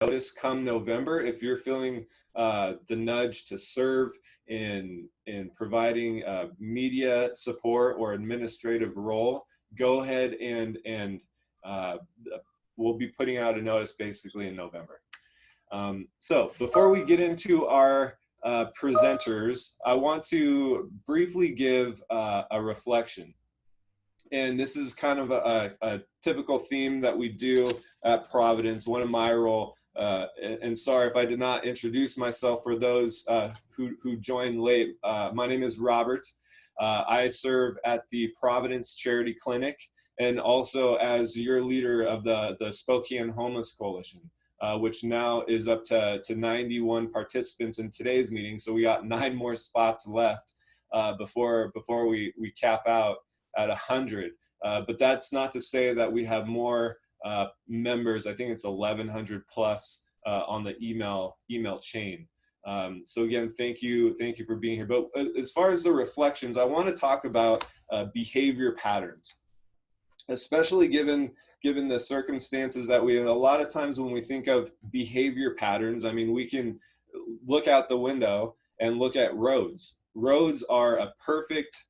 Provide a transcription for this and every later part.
notice come November. If you're feeling the nudge to serve in providing media support or administrative role, go ahead and we'll be putting out a notice basically in November. So before we get into our presenters, I want to briefly give a reflection. And this is kind of a typical theme that we do at Providence, one of my role. And sorry if I did not introduce myself for those who joined late. My name is Robert. I serve at the Providence Charity Clinic and also as your leader of the Spokane Homeless Coalition, which now is up to 91 participants in today's meeting. So we got 9 more spots left before we cap out at 100. But that's not to say that we have more members. I think it's 1,100 plus on the email chain. So again, thank you for being here. But as far as the reflections, I want to talk about behavior patterns, especially given the circumstances that we have. A lot of times when we think of behavior patterns, I mean, we can look out the window and look at roads. Roads are a perfect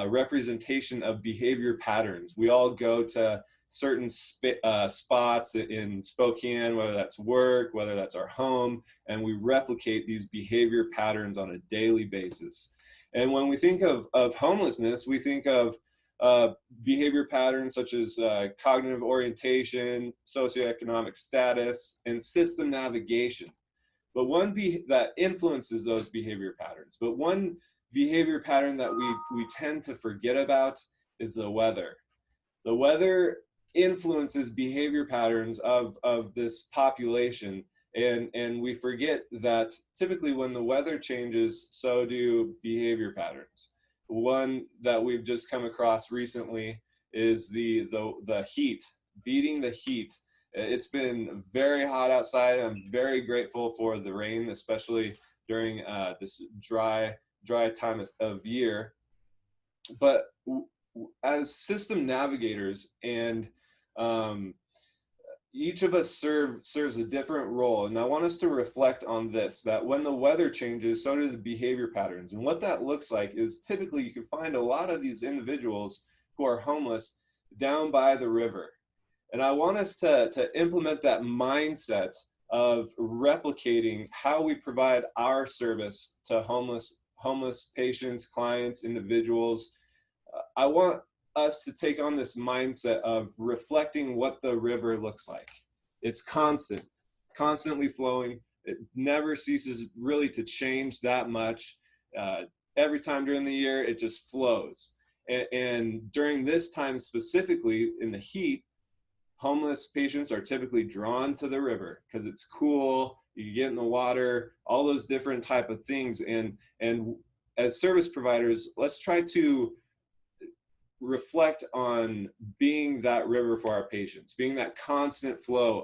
representation of behavior patterns. We all go to certain spots in Spokane, whether that's work, whether that's our home, and we replicate these behavior patterns on a daily basis. And when we think of homelessness, we think of behavior patterns such as cognitive orientation, socioeconomic status, and system navigation. But one that influences those behavior patterns. But one behavior pattern that we tend to forget about is the weather. The weather influences behavior patterns of this population, and we forget that typically when the weather changes, so do behavior patterns. One that we've just come across recently is the heat, beating the heat. It's been very hot outside. I'm very grateful for the rain, especially during this dry time of year. But as system navigators, and each of us serves a different role, and I want us to reflect on this, that when the weather changes, so do the behavior patterns. And what that looks like is typically you can find a lot of these individuals who are homeless down by the river. And I want us to implement that mindset of replicating how we provide our service to homeless patients, clients, individuals. I want us to take on this mindset of reflecting what the river looks like. It's constantly flowing. It never ceases really to change that much. Every time during the year, it just flows. And during this time specifically, in the heat, homeless patients are typically drawn to the river because it's cool, you get in the water, all those different type of things. And as service providers, let's try to reflect on being that river for our patients, being that constant flow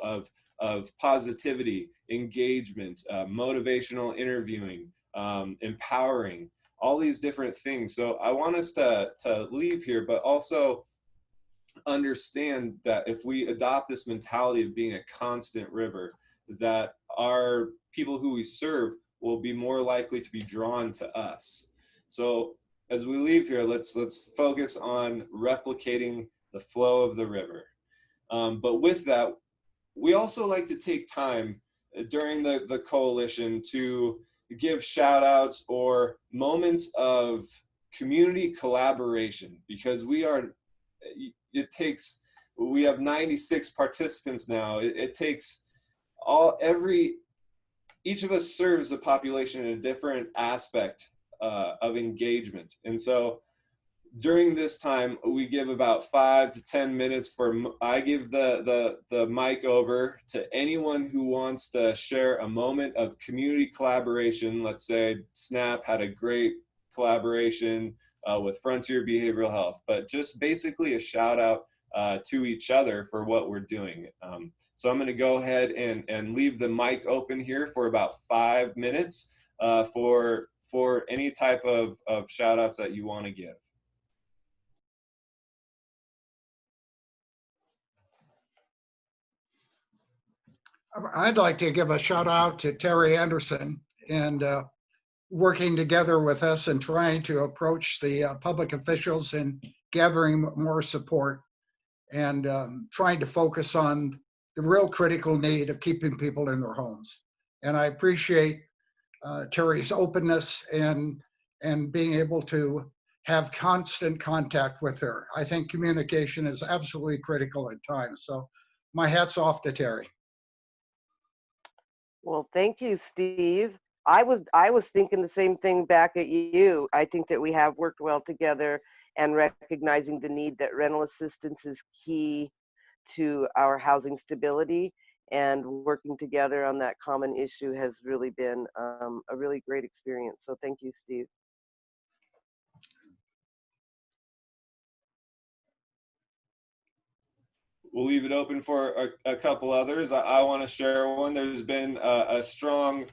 of positivity, engagement, motivational interviewing, empowering, all these different things. So I want us to leave here, but also understand that if we adopt this mentality of being a constant river, that our people who we serve will be more likely to be drawn to us. So as we leave here, let's focus on replicating the flow of the river. But with that, we also like to take time during the coalition to give shout outs or moments of community collaboration, because we have 96 participants now. It takes each of us serves a population in a different aspect of engagement. And so during this time, we give about 5 to 10 minutes I give the mic over to anyone who wants to share a moment of community collaboration. Let's say SNAP had a great collaboration with Frontier Behavioral Health, but just basically a shout out to each other for what we're doing. So I'm going to go ahead and leave the mic open here for about 5 minutes for any type of shout outs that you want to give. I'd like to give a shout out to Terri Anderson and working together with us and trying to approach the public officials and gathering more support and trying to focus on the real critical need of keeping people in their homes. And I appreciate Terri's openness and being able to have constant contact with her. I think communication is absolutely critical at times. So my hat's off to Terri. Well, thank you, Steve. I was thinking the same thing back at you. I think that we have worked well together, and recognizing the need that rental assistance is key to our housing stability, and working together on that common issue has really been a really great experience. So thank you, Steve. We'll leave it open for a couple others. I want to share one. There's been a strong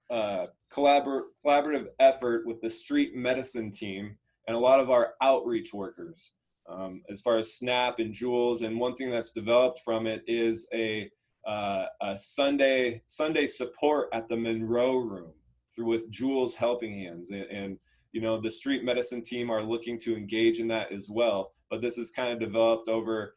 collaborative effort with the street medicine team and a lot of our outreach workers as far as SNAP and Jules. And one thing that's developed from it is a Sunday support at the Monroe Room with Jules Helping Hands. And you know, the street medicine team are looking to engage in that as well. But this is kind of developed over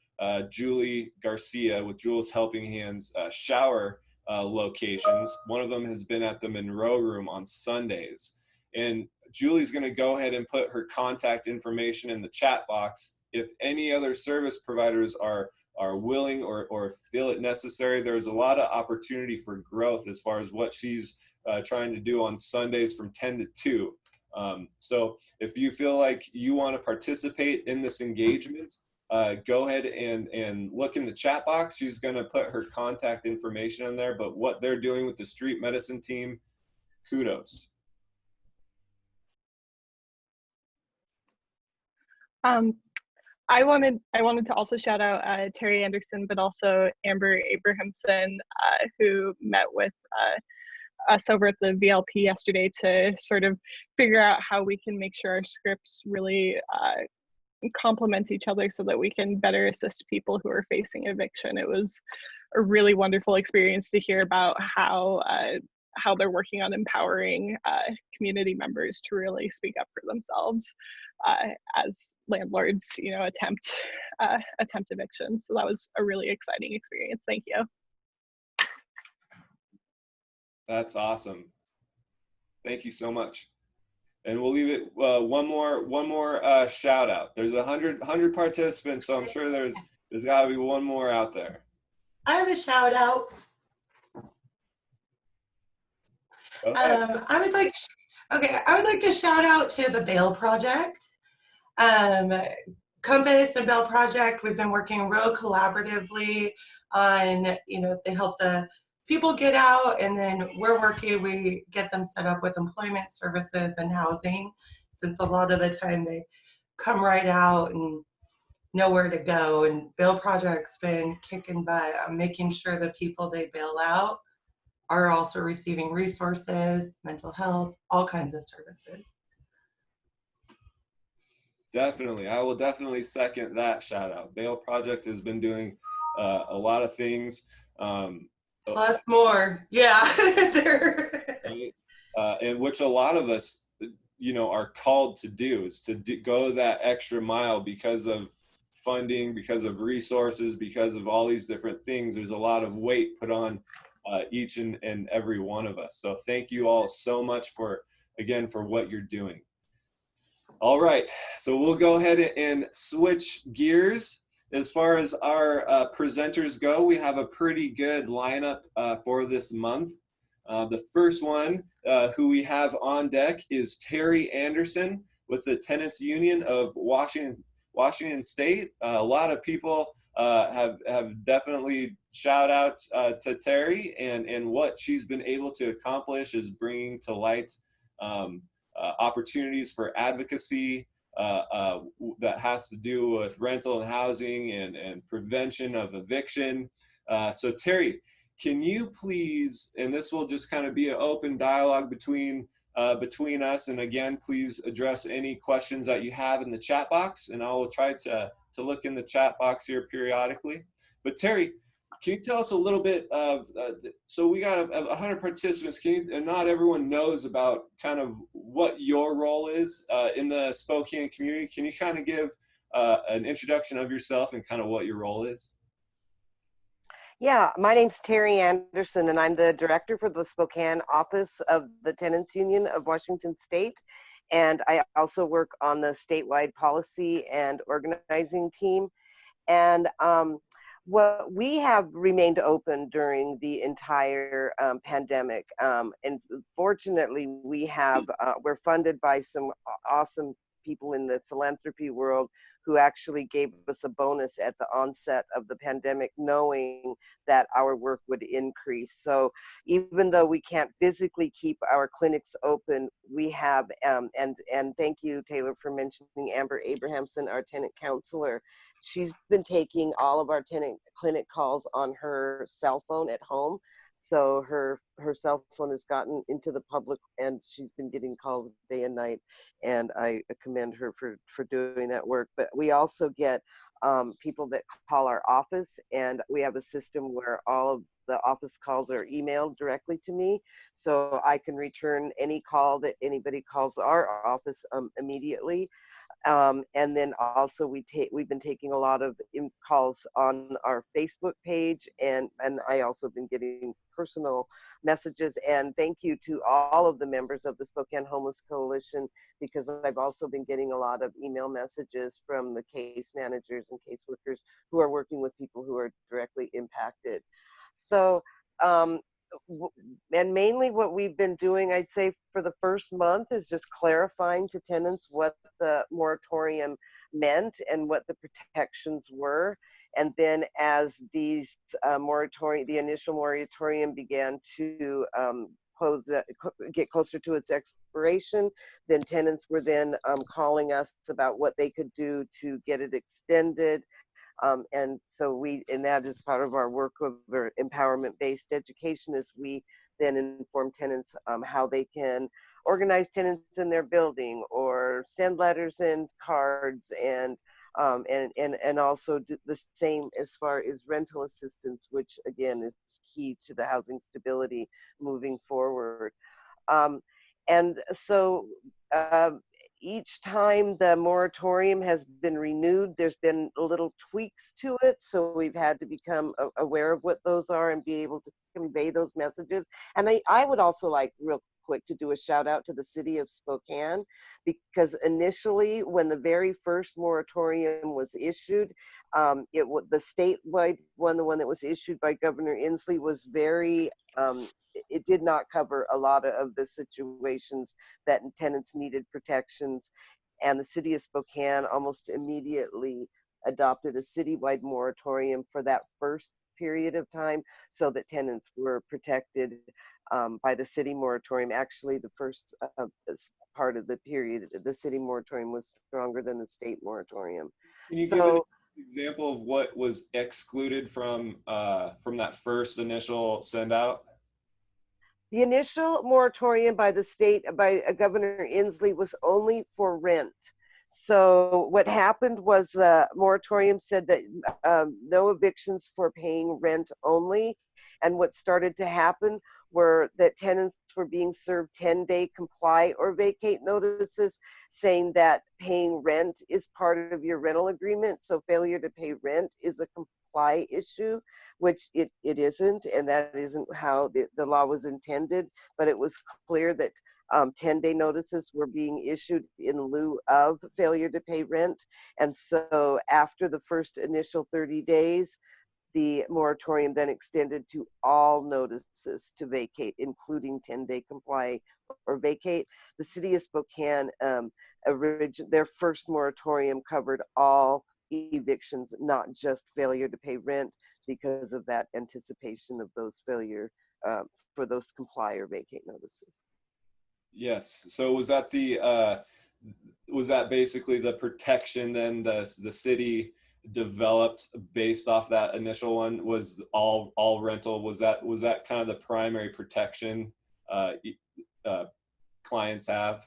Julie Garcia with Jules Helping Hands shower locations. One of them has been at the Monroe Room on Sundays. And Julie's going to go ahead and put her contact information in the chat box. If any other service providers are willing or feel it necessary, there's a lot of opportunity for growth as far as what she's trying to do on Sundays from 10 to 2. So if you feel like you want to participate in this engagement, go ahead and look in the chat box. She's going to put her contact information in there, but what they're doing with the street medicine team, kudos. I wanted to also shout out Terri Anderson, but also Amber Abrahamson, who met with us over at the VLP yesterday to sort of figure out how we can make sure our scripts really complement each other so that we can better assist people who are facing eviction. It was a really wonderful experience to hear about how they're working on empowering community members to really speak up for themselves as landlords, you know, attempt eviction. So that was a really exciting experience. Thank you. That's awesome. Thank you so much. And we'll leave it one more shout out. There's 100 participants, so I'm sure there's got to be one more out there. I have a shout out. I would like to shout out to the Bail Project. Compass and Bail Project, we've been working real collaboratively on, you know, they help the people get out, and then we get them set up with employment services and housing, since a lot of the time they come right out and nowhere to go. And Bail Project's been kicking butt on making sure the people they bail out are also receiving resources, mental health, all kinds of services. Definitely. I will definitely second that shout out. Bail Project has been doing a lot of things. Plus more. Yeah. And which a lot of us, you know, are called to do, is to go that extra mile because of funding, because of resources, because of all these different things. There's a lot of weight put on each and every one of us. So thank you all so much for what you're doing. All right, so we'll go ahead and switch gears. As far as our presenters go, we have a pretty good lineup for this month. The first one who we have on deck is Terri Anderson with the Tenants Union of Washington State. A lot of people have definitely shout out to Terri, and what she's been able to accomplish is bringing to light opportunities for advocacy that has to do with rental and housing and prevention of eviction. So Terri, can you please, and this will just kind of be an open dialogue between us, and again, please address any questions that you have in the chat box, and I will try to look in the chat box here periodically. But Terri, Can you tell us a little bit of, so we got 100 participants, and not everyone knows about kind of what your role is in the Spokane community. Can you kind of give an introduction of yourself and kind of what your role is? Yeah, my name's Terri Anderson, and I'm the director for the Spokane office of the Tenants Union of Washington State. And I also work on the statewide policy and organizing team. And what we have remained open during the entire pandemic. And fortunately, we're funded by some awesome people in the philanthropy world who actually gave us a bonus at the onset of the pandemic, knowing that our work would increase. So even though we can't physically keep our clinics open, we have, and thank you, Taylor, for mentioning Amber Abrahamson, our tenant counselor. She's been taking all of our tenant clinic calls on her cell phone at home. So her cell phone has gotten into the public, and she's been getting calls day and night, and I commend her for doing that work. But we also get people that call our office, and we have a system where all of the office calls are emailed directly to me, so I can return any call that anybody calls our office immediately. And then also we've been taking a lot of calls on our Facebook page, and I also been getting personal messages. And thank you to all of the members of the Spokane Homeless Coalition, because I've also been getting a lot of email messages from the case managers and caseworkers who are working with people who are directly impacted. So and mainly what we've been doing, I'd say, for the first month is just clarifying to tenants what the moratorium meant and what the protections were. And then as these the initial moratorium began to get closer to its expiration, then tenants were then calling us about what they could do to get it extended. And that is part of our work of empowerment-based education, is we then inform tenants how they can organize tenants in their building or send letters and cards, and also do the same as far as rental assistance, which again is key to the housing stability moving forward. And so each time the moratorium has been renewed, there's been little tweaks to it. So we've had to become aware of what those are and be able to convey those messages. And I would also like real quick to do a shout out to the city of Spokane, because initially when the very first moratorium was issued, the statewide one, the one that was issued by Governor Inslee, was very, it did not cover a lot of the situations that tenants needed protections. And the city of Spokane almost immediately adopted a citywide moratorium for that first period of time, so that tenants were protected by the city moratorium. Actually, the first part of the period, the city moratorium was stronger than the state moratorium. Can you give an example of what was excluded from that first initial send out? The initial moratorium by the state, by Governor Inslee, was only for rent. So what happened was the moratorium said that no evictions for paying rent only. And what started to happen were that tenants were being served 10-day comply or vacate notices, saying that paying rent is part of your rental agreement. So failure to pay rent is a comply issue, which it isn't, and that isn't how the law was intended. But it was clear that 10-day notices were being issued in lieu of failure to pay rent. And so after the first initial 30 days, the moratorium then extended to all notices to vacate, including 10-day comply or vacate. The city of Spokane, their first moratorium covered all evictions, not just failure to pay rent, because of that anticipation of those failure for those comply or vacate notices. Yes. So was that basically the protection then the city developed based off that initial one, was all rental? Was that kind of the primary protection clients have?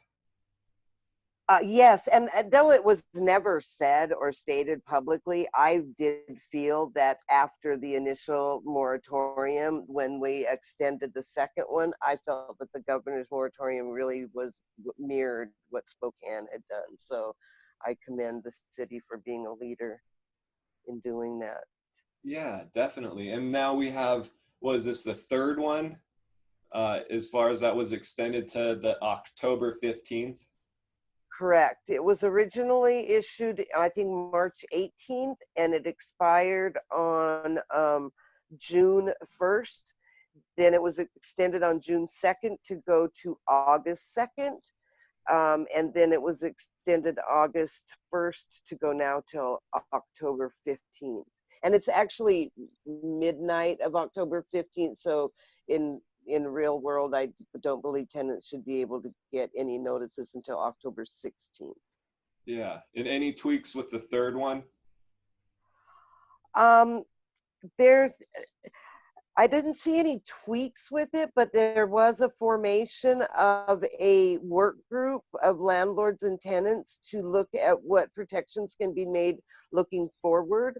Yes, and though it was never said or stated publicly, I did feel that after the initial moratorium, when we extended the second one, I felt that the governor's moratorium really was mirrored what Spokane had done. So I commend the city for being a leader in doing that. Yeah, definitely. And now we have, was this the third one? As far as that was extended to the October 15th? Correct. It was originally issued, I think, March 18th, and it expired on June 1st. Then it was extended on June 2nd to go to August 2nd. And then it was extended August 1st to go now till October 15th. And it's actually midnight of October 15th. So in real world, I don't believe tenants should be able to get any notices until October 16th. Yeah. And any tweaks with the third one? I didn't see any tweaks with it, but there was a formation of a work group of landlords and tenants to look at what protections can be made looking forward.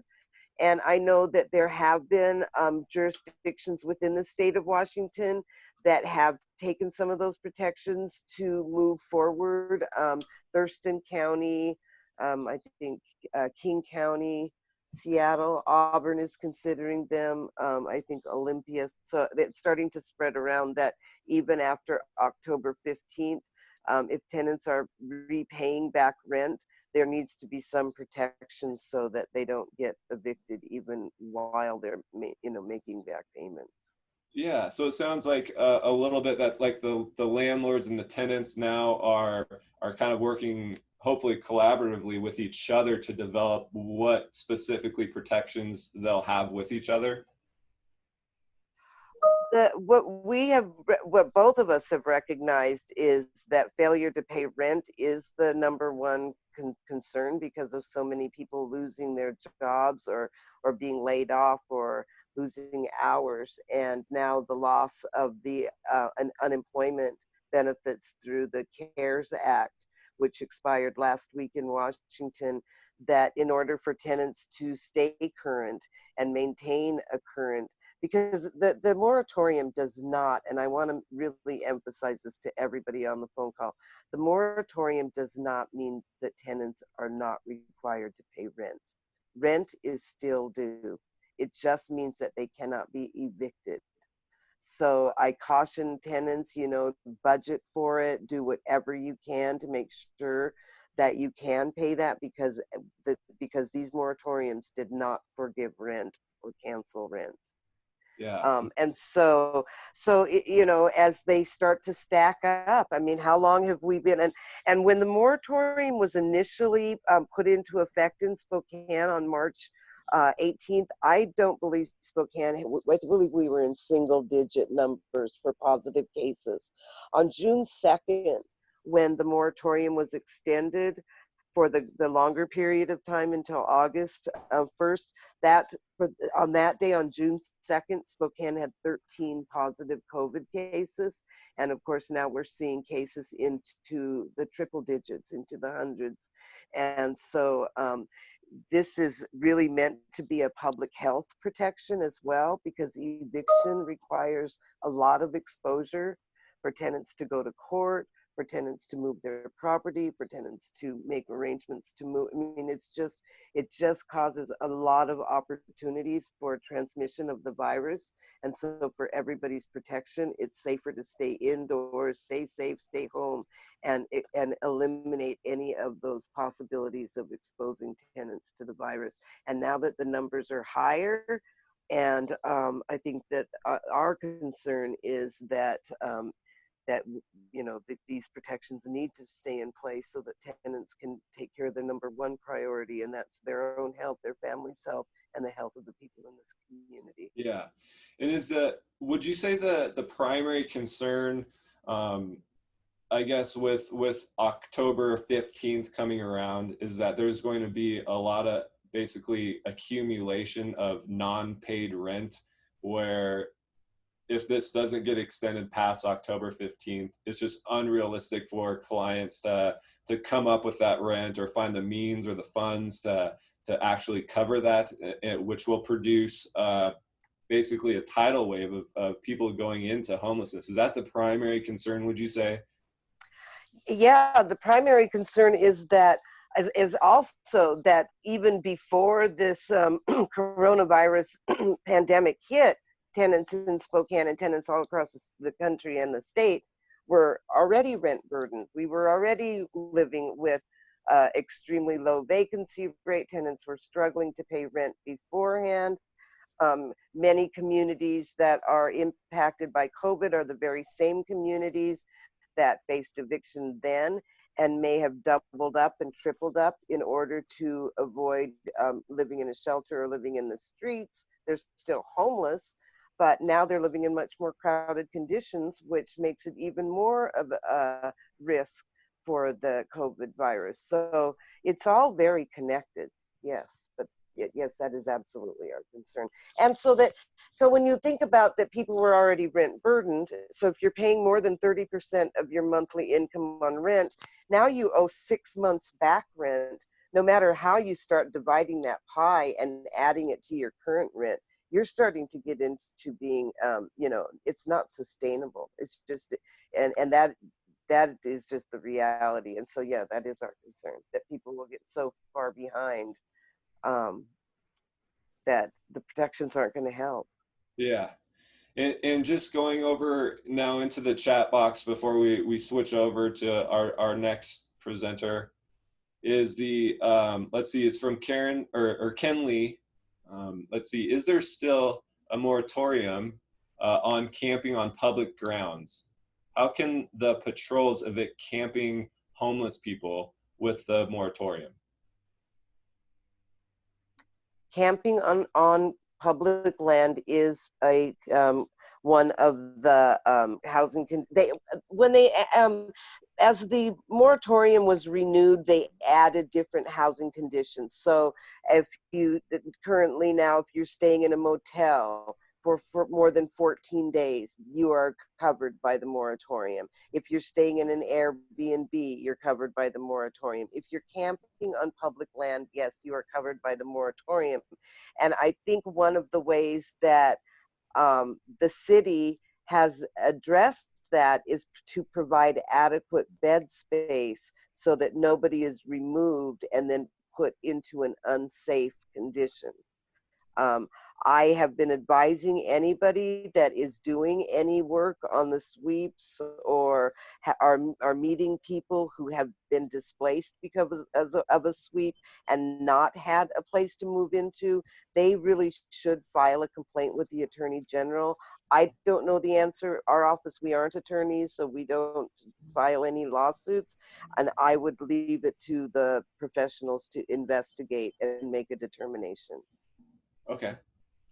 And I know that there have been jurisdictions within the state of Washington that have taken some of those protections to move forward. Thurston County, I think King County, Seattle, Auburn is considering them. I think Olympia. So it's starting to spread around that even after October 15th, if tenants are repaying back rent, there needs to be some protection so that they don't get evicted even while they're making back payments. Yeah, so it sounds like a little bit that like the landlords and the tenants now are kind of working hopefully collaboratively with each other to develop what specifically protections they'll have with each other. What both of us have recognized is that failure to pay rent is the number one concern because of so many people losing their jobs or being laid off or losing hours, and now the loss of the unemployment benefits through the CARES Act, which expired last week in Washington, that in order for tenants to stay current and maintain a current, because the moratorium does not, and I want to really emphasize this to everybody on the phone call, the moratorium does not mean that tenants are not required to pay rent. Rent is still due. It just means that they cannot be evicted. So I caution tenants, budget for it, do whatever you can to make sure that you can pay that, because these moratoriums did not forgive rent or cancel rent. Yeah. And so as they start to stack up, I mean, how long have we been? And when the moratorium was initially put into effect in Spokane on March 18th, I don't believe Spokane, I believe we were in single digit numbers for positive cases. On June 2nd, when the moratorium was extended for the longer period of time until August 1st, on that day, on June 2nd, Spokane had 13 positive COVID cases. And of course, now we're seeing cases into the triple digits, into the hundreds. And so this is really meant to be a public health protection as well, because eviction requires a lot of exposure for tenants to go to court, for tenants to move their property, for tenants to make arrangements to move. I mean, it just causes a lot of opportunities for transmission of the virus. And so for everybody's protection, it's safer to stay indoors, stay safe, stay home, and eliminate any of those possibilities of exposing tenants to the virus. And now that the numbers are higher, and I think that our concern is that these protections need to stay in place so that tenants can take care of their number one priority, and that's their own health, their family's health, and the health of the people in this community. Yeah. And would you say the primary concern, I guess with October 15th coming around, is that there's going to be a lot of basically accumulation of non-paid rent, where if this doesn't get extended past October 15th, it's just unrealistic for clients to come up with that rent or find the means or the funds to actually cover that, which will produce basically a tidal wave of people going into homelessness. Is that the primary concern, would you say? Yeah, the primary concern is that is also that even before this coronavirus pandemic hit, tenants in Spokane and tenants all across the country and the state were already rent burdened. We were already living with extremely low vacancy rate. Tenants were struggling to pay rent beforehand. Many communities that are impacted by COVID are the very same communities that faced eviction then and may have doubled up and tripled up in order to avoid living in a shelter or living in the streets. They're still homeless, but now they're living in much more crowded conditions, which makes it even more of a risk for the COVID virus. So it's all very connected, yes, but yes, that is absolutely our concern. And so when you think about that, people were already rent burdened. So if you're paying more than 30% of your monthly income on rent, now you owe 6 months back rent. No matter how you start dividing that pie and adding it to your current rent, you're starting to get into being, it's not sustainable. It's just, and that is just the reality. And so, yeah, that is our concern, that people will get so far behind that the protections aren't going to help. Yeah. And just going over now into the chat box before we switch over to our next presenter is the, let's see, it's from Karen or Ken Lee. Let's see, is there still a moratorium on camping on public grounds? How can the patrols evict camping homeless people with the moratorium? Camping on public land is a one of the housing as the moratorium was renewed, they added different housing conditions. So if you currently now, if you're staying in a motel for more than 14 days, you are covered by the moratorium. If you're staying in an Airbnb, you're covered by the moratorium. If you're camping on public land, yes, you are covered by the moratorium. And I think one of the ways that the city has addressed that is to provide adequate bed space so that nobody is removed and then put into an unsafe condition. I have been advising anybody that is doing any work on the sweeps or are meeting people who have been displaced because of a sweep and not had a place to move into, they really should file a complaint with the Attorney General. I don't know the answer. Our office, we aren't attorneys, so we don't file any lawsuits. And I would leave it to the professionals to investigate and make a determination. Okay,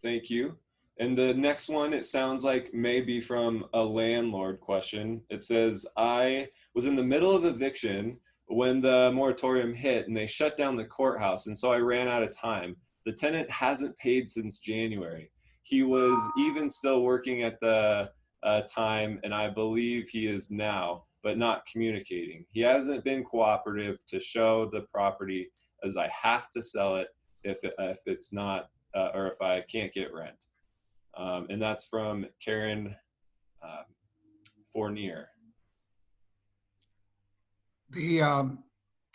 thank you. And the next one, it sounds like maybe from a landlord question. It says, I was in the middle of eviction when the moratorium hit and they shut down the courthouse, and so I ran out of time. The tenant hasn't paid since January. He was even still working at the time, and I believe he is now, but not communicating. He hasn't been cooperative to show the property, as I have to sell it if it's not, or if I can't get rent. And that's from Karen Fournier. The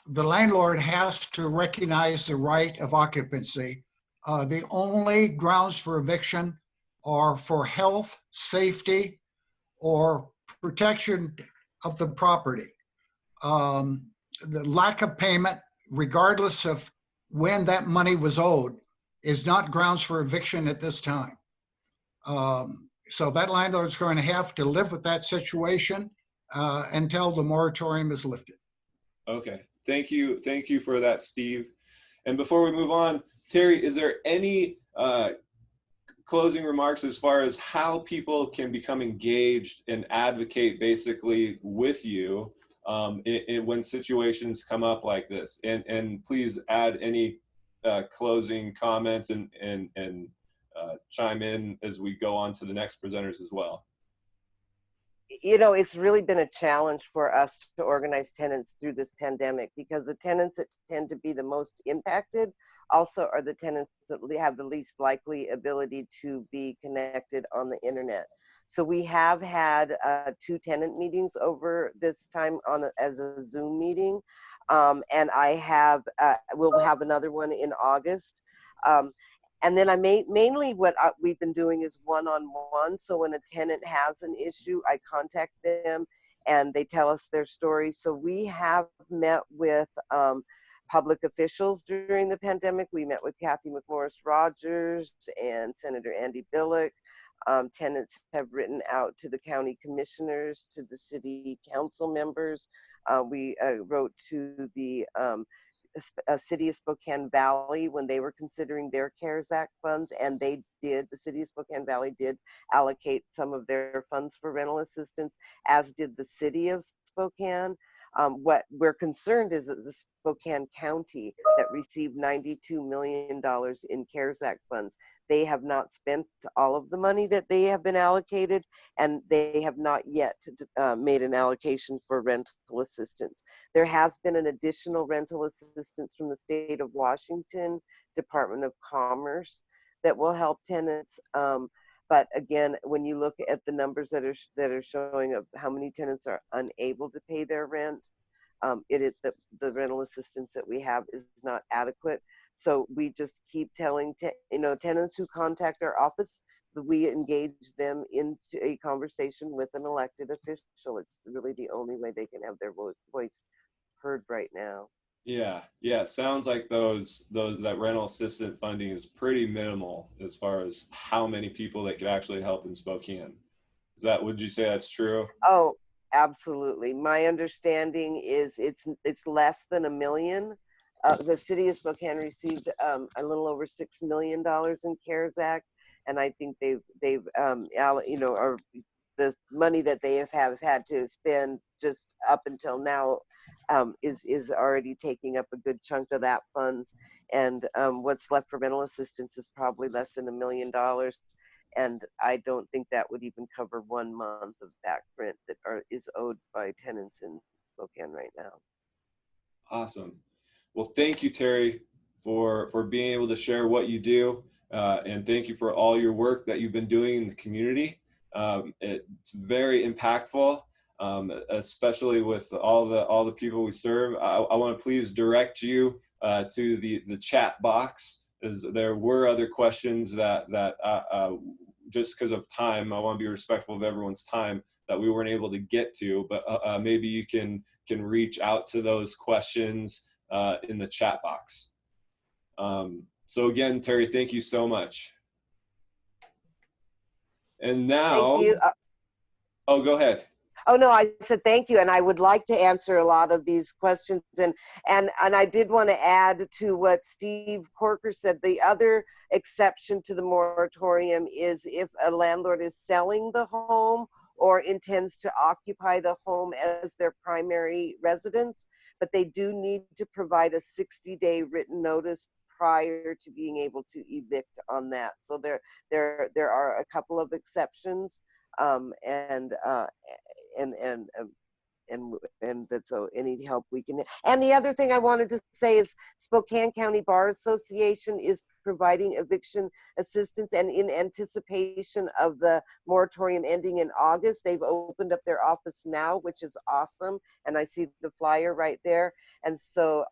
landlord has to recognize the right of occupancy. The only grounds for eviction are for health, safety, or protection of the property. The lack of payment, regardless of when that money was owed, is not grounds for eviction at this time. So that landlord is going to have to live with that situation until the moratorium is lifted. Okay, thank you for that, Steve. And before we move on, Terri, is there any closing remarks as far as how people can become engaged and advocate basically with you when situations come up like this? And please add any closing comments and chime in as we go on to the next presenters as well. You know, it's really been a challenge for us to organize tenants through this pandemic, because the tenants that tend to be the most impacted also are the tenants that have the least likely ability to be connected on the internet. So we have had 2 tenant meetings over this time as a Zoom meeting, and we'll have another one in August. And then mainly what we've been doing is one-on-one. So when a tenant has an issue, I contact them and they tell us their story. So we have met with public officials during the pandemic. We met with Kathy McMorris Rogers and Senator Andy Billick. Tenants have written out to the county commissioners, to the city council members. We wrote to the city of Spokane Valley when they were considering their CARES Act funds, and the city of Spokane Valley did allocate some of their funds for rental assistance, as did the city of Spokane. What we're concerned is that the Spokane County that received $92 million in CARES Act funds, they have not spent all of the money that they have been allocated, and they have not yet made an allocation for rental assistance. There has been an additional rental assistance from the state of Washington, Department of Commerce, that will help tenants. But again, when you look at the numbers that are showing of how many tenants are unable to pay their rent, the rental assistance that we have is not adequate. So we just keep telling tenants who contact our office, we engage them into a conversation with an elected official. It's really the only way they can have their voice heard right now. Yeah, it sounds like that rental assistant funding is pretty minimal as far as how many people that could actually help in Spokane. Would you say that's true? Oh, absolutely. My understanding is it's less than $1 million. The city of Spokane received a little over $6 million in CARES Act, and I think they've the money that they have had to spend just up until now is already taking up a good chunk of that funds, and what's left for rental assistance is probably less than $1 million, and I don't think that would even cover 1 month of back rent that is owed by tenants in Spokane right now. Awesome. Well, thank you, Terri, for being able to share what you do, and thank you for all your work that you've been doing in the community. It's very impactful, especially with all the people we serve. I want to please direct you to the chat box, as there were other questions that just because of time, I want to be respectful of everyone's time, that we weren't able to get to, but maybe you can reach out to those questions in the chat box. So again, Terri, thank you so much. And now, thank you. Oh, go ahead. Oh no, I said thank you, and I would like to answer a lot of these questions, and I did want to add to what Steve Corker said. The other exception to the moratorium is if a landlord is selling the home or intends to occupy the home as their primary residence, but they do need to provide a 60-day written notice prior to being able to evict on that. So there are a couple of exceptions, and that's so any help we can. And the other thing I wanted to say is Spokane County Bar Association is providing eviction assistance, and in anticipation of the moratorium ending in August, they've opened up their office now, which is awesome. And I see the flyer right there. And so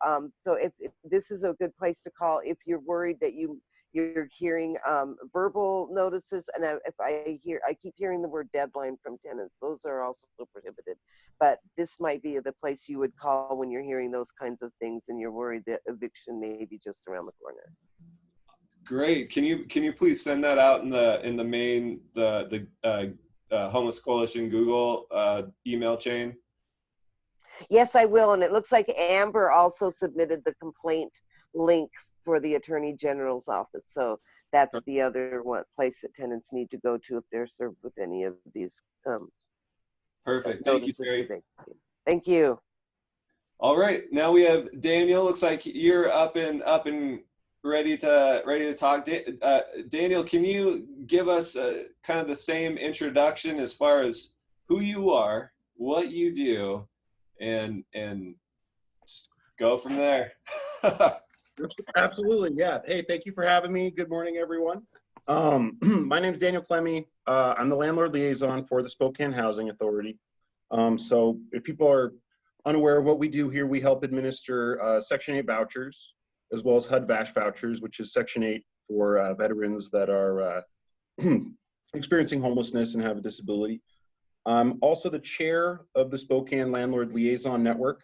if this is a good place to call if you're worried that you're hearing verbal notices, and if I keep hearing the word deadline from tenants, those are also prohibited. But this might be the place you would call when you're hearing those kinds of things and you're worried that eviction may be just around the corner. Great. Can you please send that out in the main the Homeless Coalition Google email chain? Yes, I will. And it looks like Amber also submitted the complaint link for the Attorney General's office. So that's the other one place that tenants need to go to if they're served with any of these Perfect. Thank you, Terri. Thank you. All right, now we have Daniel. Looks like you're up and ready to talk. Daniel, can you give us kind of the same introduction as far as who you are, what you do, and just go from there? Absolutely, yeah. Hey, thank you for having me. Good morning, everyone. My name is Daniel Klemme. I'm the landlord liaison for the Spokane Housing Authority. So if people are unaware of what we do here, we help administer Section 8 vouchers, as well as HUD-VASH vouchers, which is Section 8 for veterans that are experiencing homelessness and have a disability. I'm also the chair of the Spokane Landlord Liaison Network.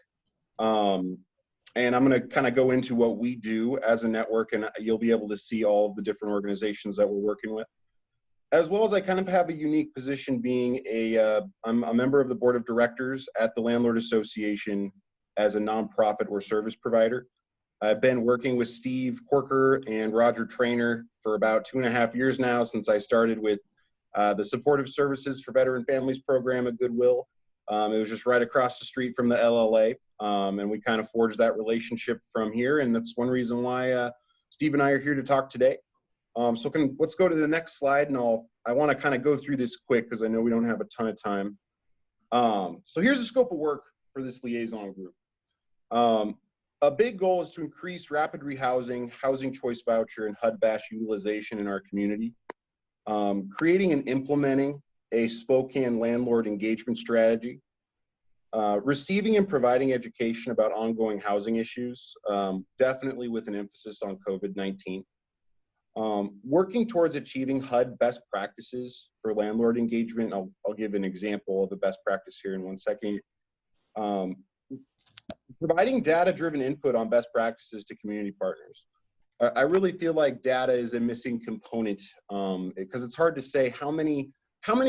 And I'm going to kind of go into what we do as a network, and you'll be able to see all of the different organizations that we're working with. As well as I kind of have a unique position being I'm a member of the board of directors at the Landlord Association as a nonprofit or service provider. I've been working with Steve Corker and Roger Trainer for about 2.5 years now, since I started with the Supportive Services for Veteran Families program at Goodwill. It was just right across the street from the LLA, and we kind of forged that relationship from here, and that's one reason why Steve and I are here to talk today. Let's go to the next slide, and I want to kind of go through this quick because I know we don't have a ton of time. So here's the scope of work for this liaison group. A big goal is to increase rapid rehousing, housing choice voucher, and HUD-VASH utilization in our community. Creating and implementing a Spokane landlord engagement strategy. Receiving and providing education about ongoing housing issues, definitely with an emphasis on COVID-19. Working towards achieving HUD best practices for landlord engagement. I'll give an example of the best practice here in 1 second. Providing data-driven input on best practices to community partners. I really feel like data is a missing component because it's hard to say how many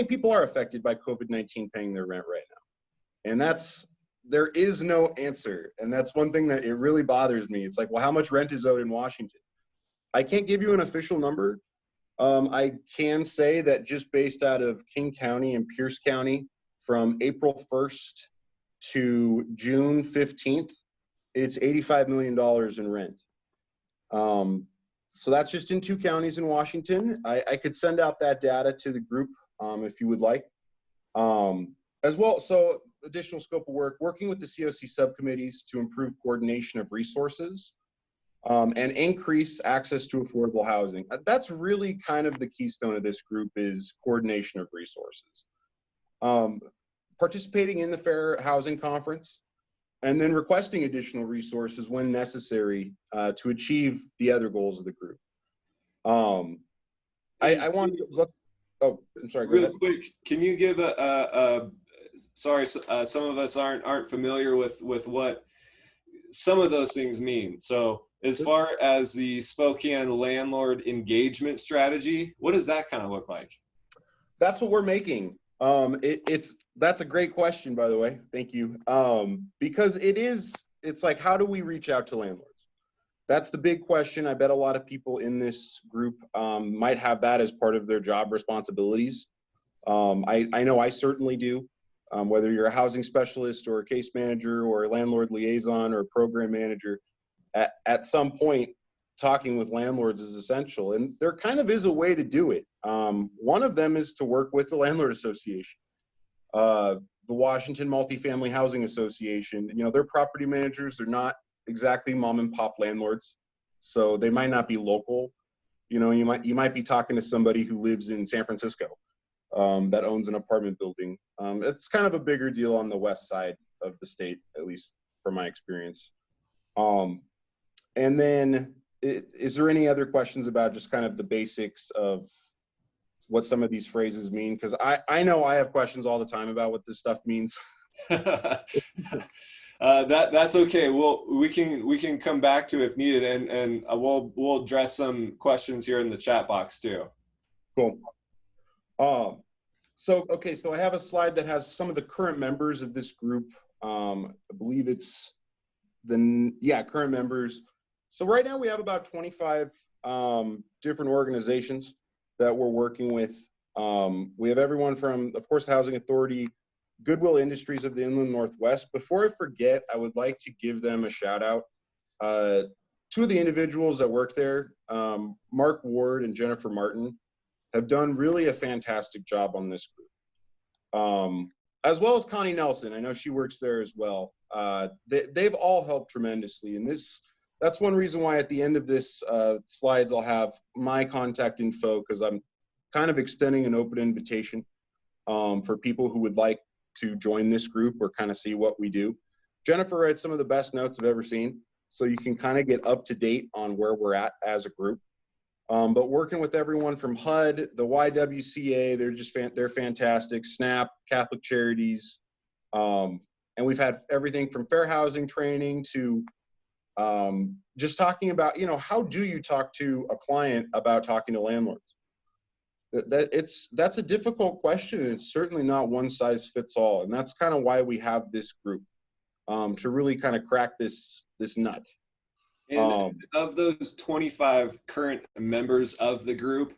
people are affected by COVID-19 paying their rent right now. And there is no answer. And that's one thing that it really bothers me. It's like, well, how much rent is owed in Washington? I can't give you an official number. I can say that just based out of King County and Pierce County, from April 1st to June 15th, it's $85 million in rent. So that's just in 2 counties in Washington. I could send out that data to the group if you would like. As well, so additional scope of work, working with the COC subcommittees to improve coordination of resources and increase access to affordable housing. That's really kind of the keystone of this group, is coordination of resources. Participating in the Fair Housing Conference, and then requesting additional resources when necessary to achieve the other goals of the group. I want to look, oh, I'm sorry, Real quick, can you give sorry, some of us aren't familiar with what some of those things mean. So as far as the Spokane landlord engagement strategy, what does that kind of look like? That's what we're making. That's a great question, by the way. Thank you. Because it's like, how do we reach out to landlords? That's the big question. I bet a lot of people in this group might have that as part of their job responsibilities. I know I certainly do. Whether you're a housing specialist or a case manager or a landlord liaison or a program manager, at some point, talking with landlords is essential. And there kind of is a way to do it. One of them is to work with the Landlord Association. The Washington Multifamily Housing Association, you know, they're property managers. They're not exactly mom and pop landlords. So they might not be local. You know, you might be talking to somebody who lives in San Francisco that owns an apartment building. It's kind of a bigger deal on the west side of the state, at least from my experience. And then, is there any other questions about just kind of the basics of what some of these phrases mean? Because I know I have questions all the time about what this stuff means. That's okay. We can come back to it if needed, and we'll address some questions here in the chat box too. Cool. So I have a slide that has some of the current members of this group. I believe it's current members. So right now we have about 25 different organizations that we're working with. We have everyone from, of course, the Housing Authority, Goodwill Industries of the Inland Northwest. Before I forget, I would like to give them a shout out. two of the individuals that work there, Mark Ward and Jennifer Martin, have done really a fantastic job on this group. As well as Connie Nelson. I know she works there as well. They've all helped tremendously. And that's one reason why at the end of this slides, I'll have my contact info, because I'm kind of extending an open invitation for people who would like to join this group or kind of see what we do. Jennifer writes some of the best notes I've ever seen, so you can kind of get up to date on where we're at as a group. But working with everyone from HUD, the YWCA, they're fantastic. SNAP, Catholic Charities, and we've had everything from fair housing training to just talking about, how do you talk to a client about talking to landlords? That's a difficult question, and it's certainly not one size fits all. And that's kind of why we have this group, to really kind of crack this nut. And of those 25 current members of the group,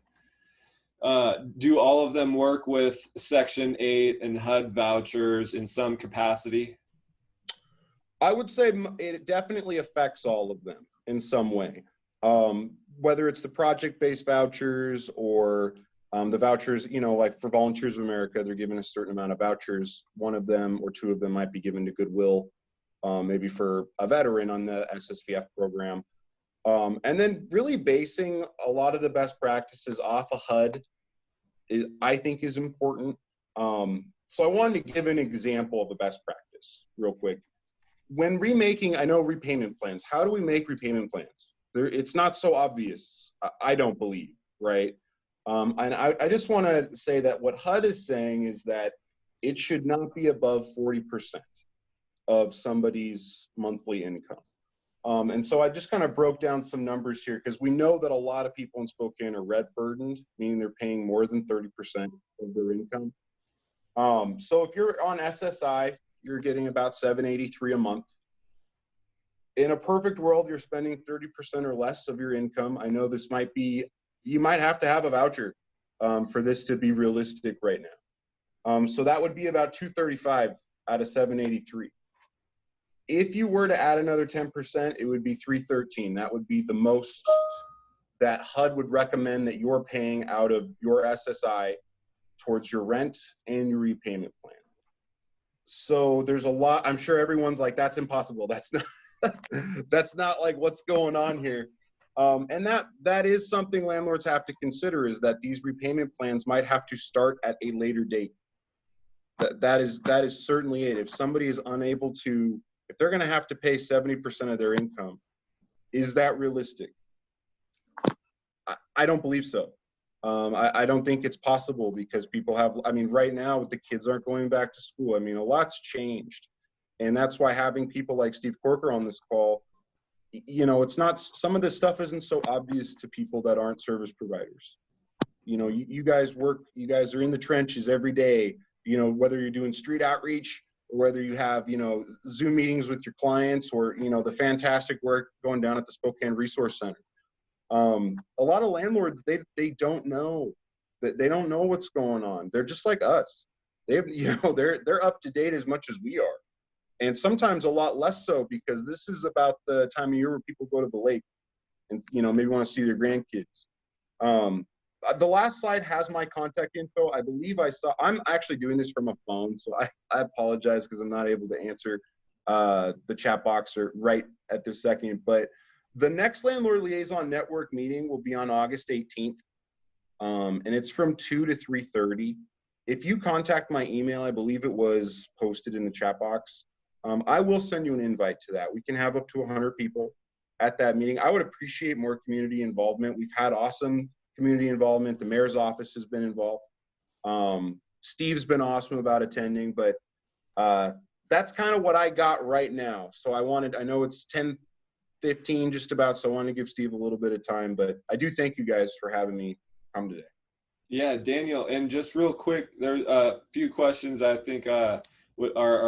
do all of them work with Section 8 and HUD vouchers in some capacity? I would say it definitely affects all of them in some way. Whether it's the project-based vouchers or the vouchers, like for Volunteers of America, they're given a certain amount of vouchers. One of them or two of them might be given to Goodwill, maybe for a veteran on the SSVF program. And then really basing a lot of the best practices off of HUD I think is important. So I wanted to give an example of a best practice real quick. When remaking, I know repayment plans. How do we make repayment plans? It's not so obvious, I don't believe, right? And I just want to say that what HUD is saying is that it should not be above 40% of somebody's monthly income. And so I just kind of broke down some numbers here, because we know that a lot of people in Spokane are rent burdened, meaning they're paying more than 30% of their income. So if you're on SSI, you're getting about $783 a month. In a perfect world, you're spending 30% or less of your income. I know this might be, you might have to have a voucher for this to be realistic right now. So that would be about $235 out of $783. If you were to add another 10%, it would be $313. That would be the most that HUD would recommend that you're paying out of your SSI towards your rent and your repayment plan. So there's a lot. I'm sure everyone's like, that's impossible. That's not that's not like what's going on here. And that is something landlords have to consider, is that these repayment plans might have to start at a later date. That is certainly it. If somebody is unable to, if they're going to have to pay 70% of their income, is that realistic? I don't believe so. I don't think it's possible, because people have, I mean, right now the kids aren't going back to school. I mean, a lot's changed. And that's why having people like Steve Corker on this call, it's not, some of this stuff isn't so obvious to people that aren't service providers. You guys are in the trenches every day, whether you're doing street outreach or whether you have, Zoom meetings with your clients, or, the fantastic work going down at the Spokane Resource Center. A lot of landlords, they don't know that, they don't know what's going on. They're just like us. They're up to date as much as we are. And sometimes a lot less so, because this is about the time of year where people go to the lake and, maybe want to see their grandkids. The last slide has my contact info. I believe I'm actually doing this from a phone, so I apologize because I'm not able to answer the chat box right at this second. But the next Landlord Liaison Network meeting will be on August 18th, and it's from 2 to 3:30. If you contact my email, I believe it was posted in the chat box, I will send you an invite to that. We can have up to 100 people at that meeting. I would appreciate more community involvement. We've had awesome community involvement. The mayor's office has been involved. Steve's been awesome about attending, but that's kind of what I got right now. So I know it's 10:15 just about, so I want to give Steve a little bit of time, but I do thank you guys for having me come today. Yeah, Daniel, and just real quick, there's a few questions I think are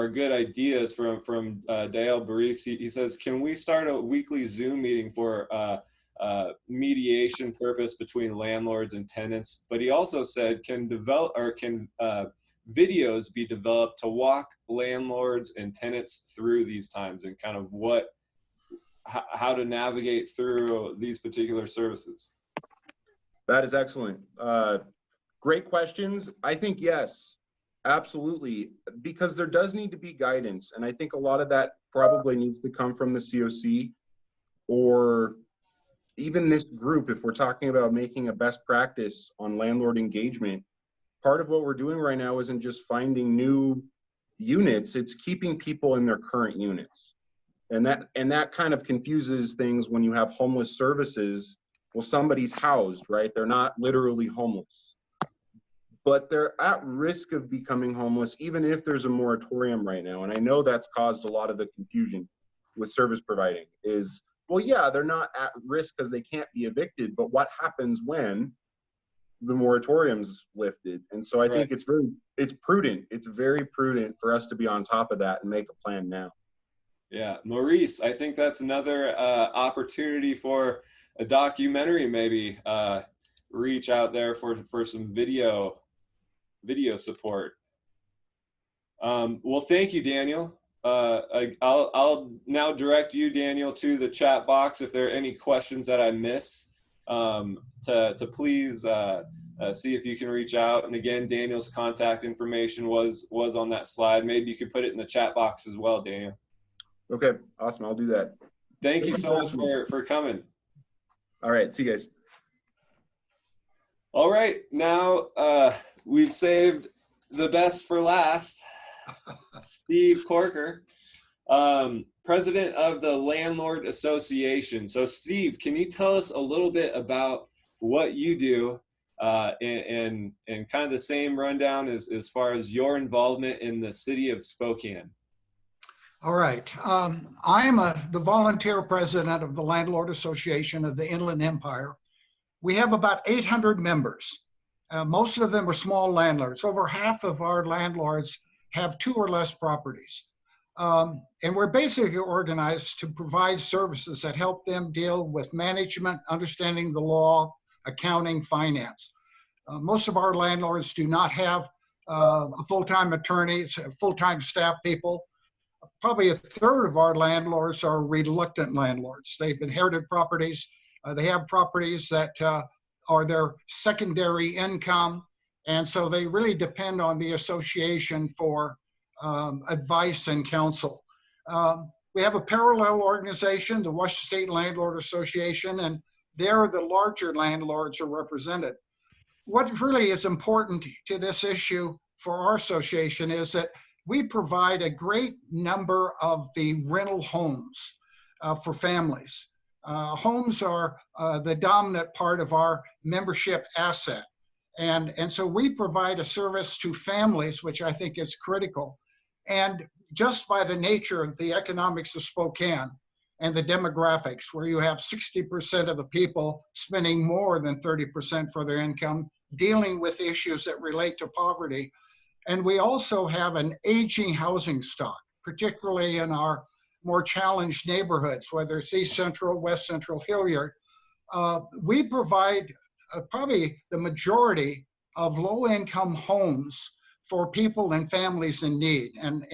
good ideas from Dale Baris. He says, can we start a weekly Zoom meeting for mediation purpose between landlords and tenants? But he also said, can videos be developed to walk landlords and tenants through these times, and kind of what how to navigate through these particular services? That is excellent. Great questions. I think yes, absolutely, because there does need to be guidance. And I think a lot of that probably needs to come from the COC or even this group. If we're talking about making a best practice on landlord engagement, part of what we're doing right now isn't just finding new units, it's keeping people in their current units. And that kind of confuses things when you have homeless services. Well, somebody's housed, right? They're not literally homeless, but they're at risk of becoming homeless, even if there's a moratorium right now. And I know that's caused a lot of the confusion with service providing is, well, yeah, they're not at risk because they can't be evicted, but what happens when the moratorium's lifted? And so I think it's prudent. It's very prudent for us to be on top of that and make a plan now. Yeah, Maurice, I think that's another opportunity for a documentary, maybe reach out there for some video support. Well, thank you, Daniel. I'll now direct you, Daniel, to the chat box if there are any questions that I miss, to please see if you can reach out. And again, Daniel's contact information was on that slide. Maybe you could put it in the chat box as well, Daniel. Okay, awesome. I'll do that. Thank you so much for coming. All right, see you guys. All right, now we've saved the best for last. Steve Corker, president of the Landlord Association. So Steve, can you tell us a little bit about what you do and kind of the same rundown as far as your involvement in the city of Spokane? All right. I am the volunteer president of the Landlord Association of the Inland Empire. We have about 800 members. Most of them are small landlords. Over half of our landlords have 2 or less properties. And we're basically organized to provide services that help them deal with management, understanding the law, accounting, finance. Most of our landlords do not have full-time attorneys, full-time staff people. Probably a third of our landlords are reluctant landlords. They've inherited properties. They have properties that are their secondary income. And so they really depend on the association for advice and counsel. We have a parallel organization, the Washington State Landlord Association, and there the larger landlords are represented. What really is important to this issue for our association is that we provide a great number of the rental homes for families. Homes are the dominant part of our membership asset. And so we provide a service to families, which I think is critical. And just by the nature of the economics of Spokane and the demographics, where you have 60% of the people spending more than 30% for their income, dealing with issues that relate to poverty. And we also have an aging housing stock, particularly in our more challenged neighborhoods, whether it's East Central, West Central, Hilliard. We provide probably the majority of low-income homes for people and families in need. And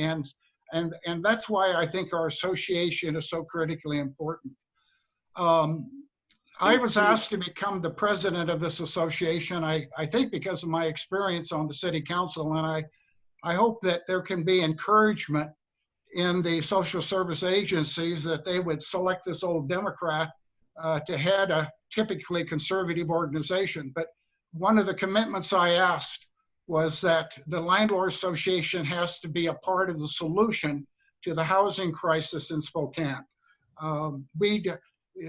that's why I think our association is so critically important. I was asked to become the president of this association, I think because of my experience on the city council, and I hope that there can be encouragement in the social service agencies that they would select this old Democrat to head a typically conservative organization. But one of the commitments I asked was that the Landlord Association has to be a part of the solution to the housing crisis in Spokane.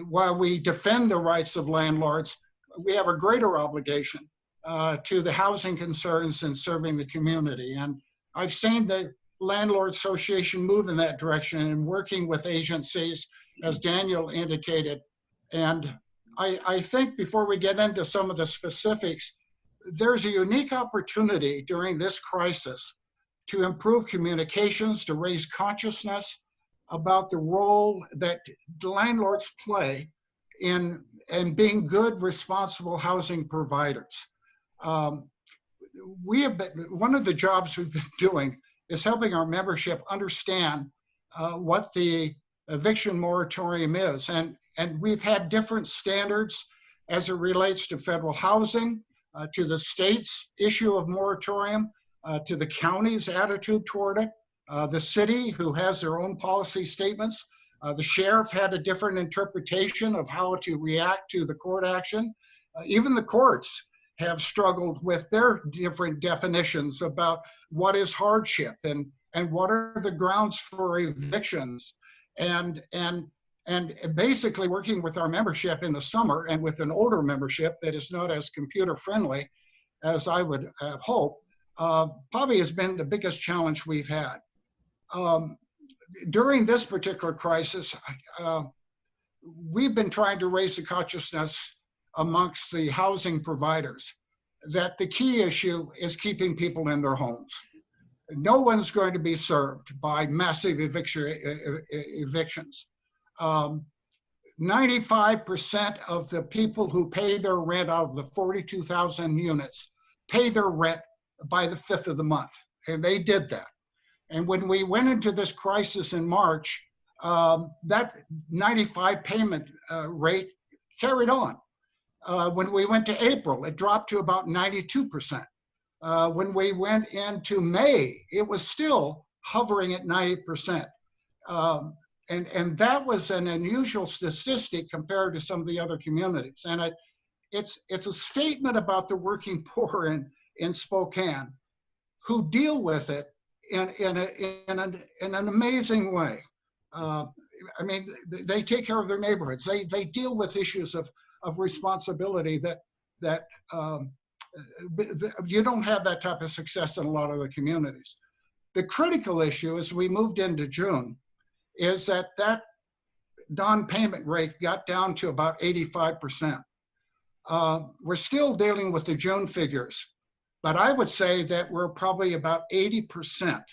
While we defend the rights of landlords, we have a greater obligation to the housing concerns and serving the community. And I've seen the Landlord Association move in that direction and working with agencies, as Daniel indicated. And I think before we get into some of the specifics, there's a unique opportunity during this crisis to improve communications, to raise consciousness about the role that landlords play in being good, responsible housing providers. One of the jobs we've been doing is helping our membership understand what the eviction moratorium is. And we've had different standards as it relates to federal housing, to the state's issue of moratorium, to the county's attitude toward it, the city, who has their own policy statements. The sheriff had a different interpretation of how to react to the court action. Even the courts have struggled with their different definitions about what is hardship and what are the grounds for evictions. And basically working with our membership in the summer and with an older membership that is not as computer friendly as I would have hoped, probably has been the biggest challenge we've had. During this particular crisis, we've been trying to raise the consciousness amongst the housing providers that the key issue is keeping people in their homes. No one's going to be served by massive evictions. 95% of the people who pay their rent out of the 42,000 units pay their rent by the 5th of the month, and they did that. And when we went into this crisis in March, that 95 payment rate carried on. When we went to April, it dropped to about 92%. When we went into May, it was still hovering at 90%. And that was an unusual statistic compared to some of the other communities. And it's a statement about the working poor in Spokane who deal with it in an amazing way. I mean, they take care of their neighborhoods. They deal with issues of responsibility that you don't have that type of success in a lot of the communities. The critical issue as we moved into June is that non-payment rate got down to about 85%. We're still dealing with the June figures, but I would say that we're probably about 80%.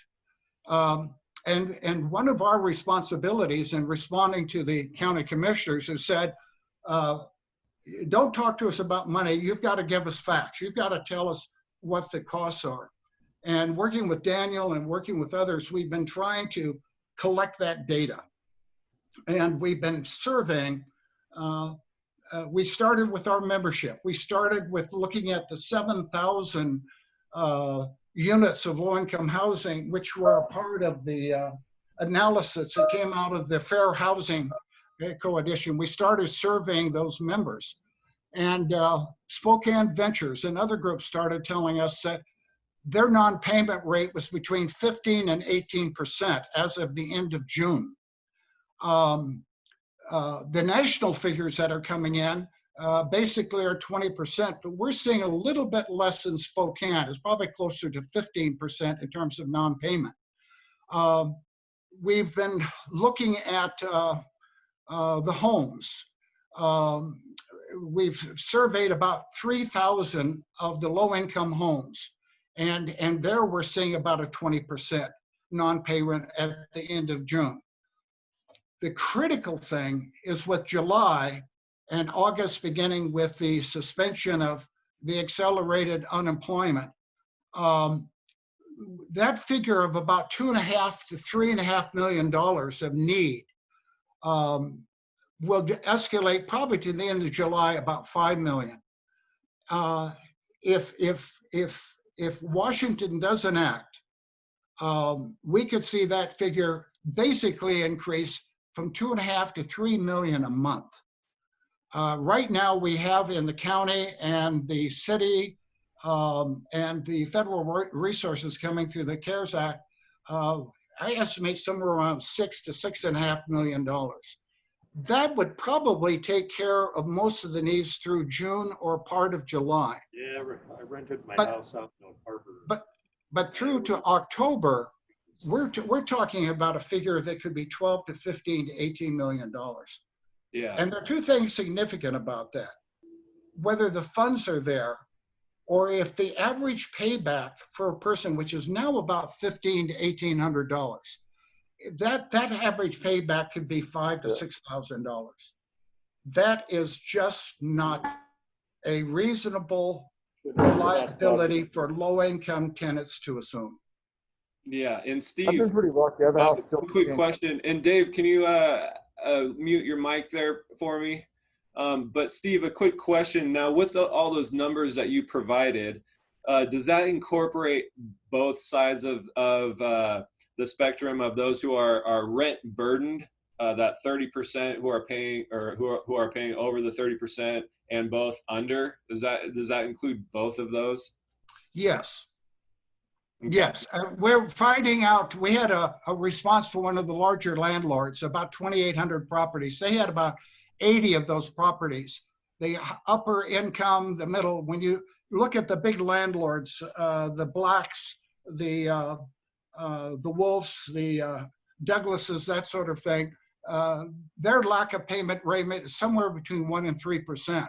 And one of our responsibilities in responding to the county commissioners who said, don't talk to us about money, you've got to give us facts. You've got to tell us what the costs are. And working with Daniel and working with others, we've been trying to collect that data. And we've been surveying. We started with our membership. We started with looking at the 7,000 units of low-income housing, which were a part of the analysis that came out of the Fair Housing Coalition. We started surveying those members. And Spokane Ventures and other groups started telling us that their non-payment rate was between 15 and 18% as of the end of June. The national figures that are coming in basically are 20%, but we're seeing a little bit less in Spokane. It's probably closer to 15% in terms of non-payment. We've been looking at the homes. We've surveyed about 3,000 of the low-income homes, and there we're seeing about a 20% non-payment at the end of June. The critical thing is with July and August beginning with the suspension of the accelerated unemployment, that figure of about $2.5 to $3.5 million of need will escalate probably to the end of July about 5 million. If Washington doesn't act, we could see that figure basically increase from 2.5 to 3 million a month. Right now we have in the county and the city and the federal resources coming through the CARES Act, I estimate somewhere around $6 to $6.5 million. That would probably take care of most of the needs through June or part of July. Yeah, I rented my house out in Harper. But through to October, we're talking about a figure that could be 12 to 15 to 18 million dollars. Yeah. And there are two things significant about that: whether the funds are there, or if the average payback for a person, which is now about $1,500 to $1,800, that average payback could be $5,000 to $6,000. That is just not a reasonable liability for low-income tenants to assume. Yeah, and I've Steve, been pretty lucky. I have a house still. quick question. And Dave, can you mute your mic there for me? But Steve, a quick question. Now, with all those numbers that you provided, does that incorporate both sides of the spectrum of those who are rent burdened, that 30% who are paying, or who are paying over the 30%, and both under? Does that include both of those? Yes. Okay. Yes, we're finding out, we had a response from one of the larger landlords, about 2,800 properties. They had about 80 of those properties. The upper income, the middle, when you look at the big landlords, the Blacks, the Wolves, the Douglases, that sort of thing, their lack of payment rate is somewhere between 1% and 3%.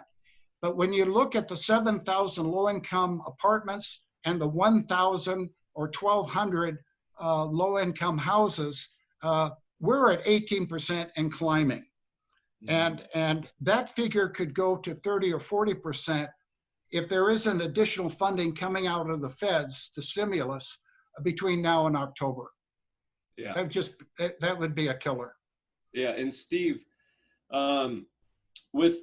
But when you look at the 7,000 low-income apartments and the 1,000 or 1,200 low-income houses, we're at 18% and climbing. And that figure could go to 30 or 40% if there isn't additional funding coming out of the feds, the stimulus, between now and October. Yeah. That would be a killer. Yeah, and Steve, with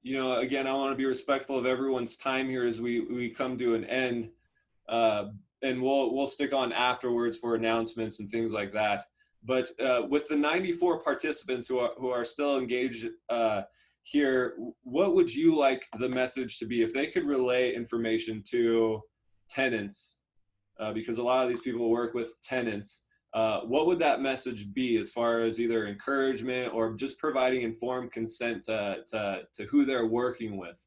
you know, again, I want to be respectful of everyone's time here as we come to an end, and we'll stick on afterwards for announcements and things like that. But with the 94 participants who are still engaged here, what would you like the message to be if they could relay information to tenants? Because a lot of these people work with tenants. What would that message be as far as either encouragement or just providing informed consent to who they're working with?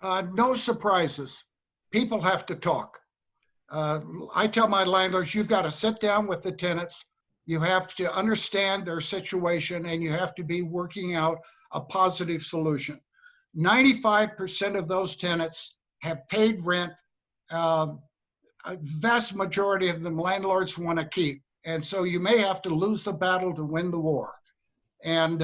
No surprises. People have to talk. I tell my landlords, you've got to sit down with the tenants. You have to understand their situation, and you have to be working out a positive solution. 95% of those tenants have paid rent. A vast majority of them landlords want to keep. And so you may have to lose the battle to win the war. And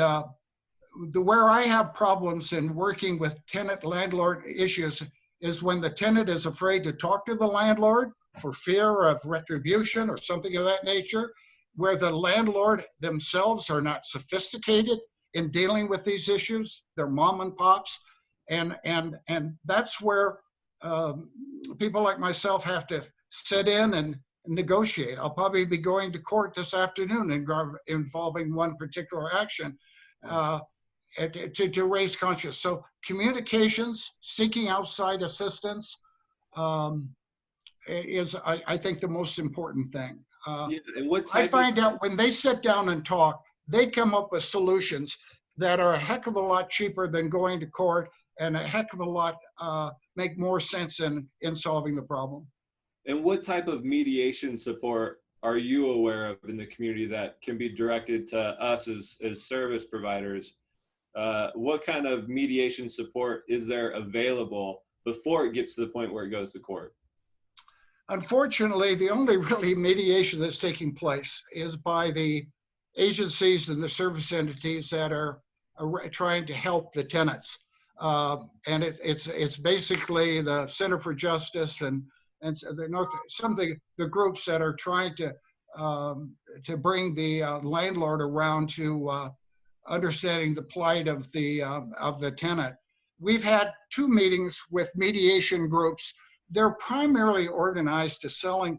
where I have problems in working with tenant-landlord issues is when the tenant is afraid to talk to the landlord for fear of retribution or something of that nature, where the landlord themselves are not sophisticated in dealing with these issues. They're mom and pops. And that's where people like myself have to sit in and negotiate. I'll probably be going to court this afternoon involving one particular action to raise conscience. So communications, seeking outside assistance is, I think, the most important thing. Yeah, and what I type find out when they sit down and talk, they come up with solutions that are a heck of a lot cheaper than going to court, and a heck of a lot make more sense in solving the problem. And what type of mediation support are you aware of in the community that can be directed to us as service providers? What kind of mediation support is there available before it gets to the point where it goes to court? Unfortunately, the only really mediation that's taking place is by the agencies and the service entities that are trying to help the tenants. And it's basically the Center for Justice and the groups that are trying to bring the landlord around to understanding the plight of the tenant. We've had 2 meetings with mediation groups. They're primarily organized to solving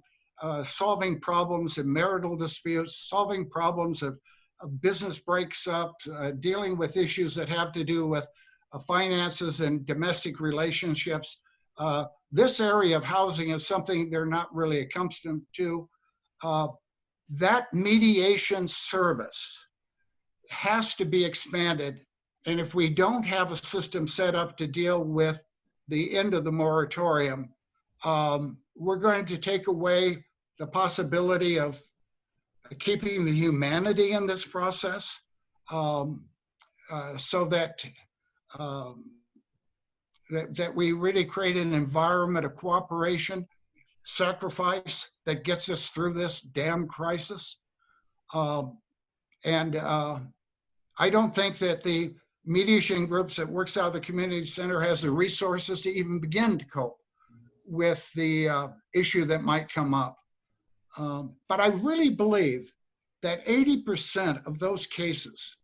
problems in marital disputes, solving problems of business breaks up, dealing with issues that have to do with finances and domestic relationships. This area of housing is something they're not really accustomed to. That mediation service has to be expanded. And if we don't have a system set up to deal with the end of the moratorium, we're going to take away the possibility of keeping the humanity in this process, so that that we really create an environment of cooperation, sacrifice that gets us through this damn crisis. I don't think that the mediation groups that works out of the community center has the resources to even begin to cope with the issue that might come up. But I really believe that 80% of those cases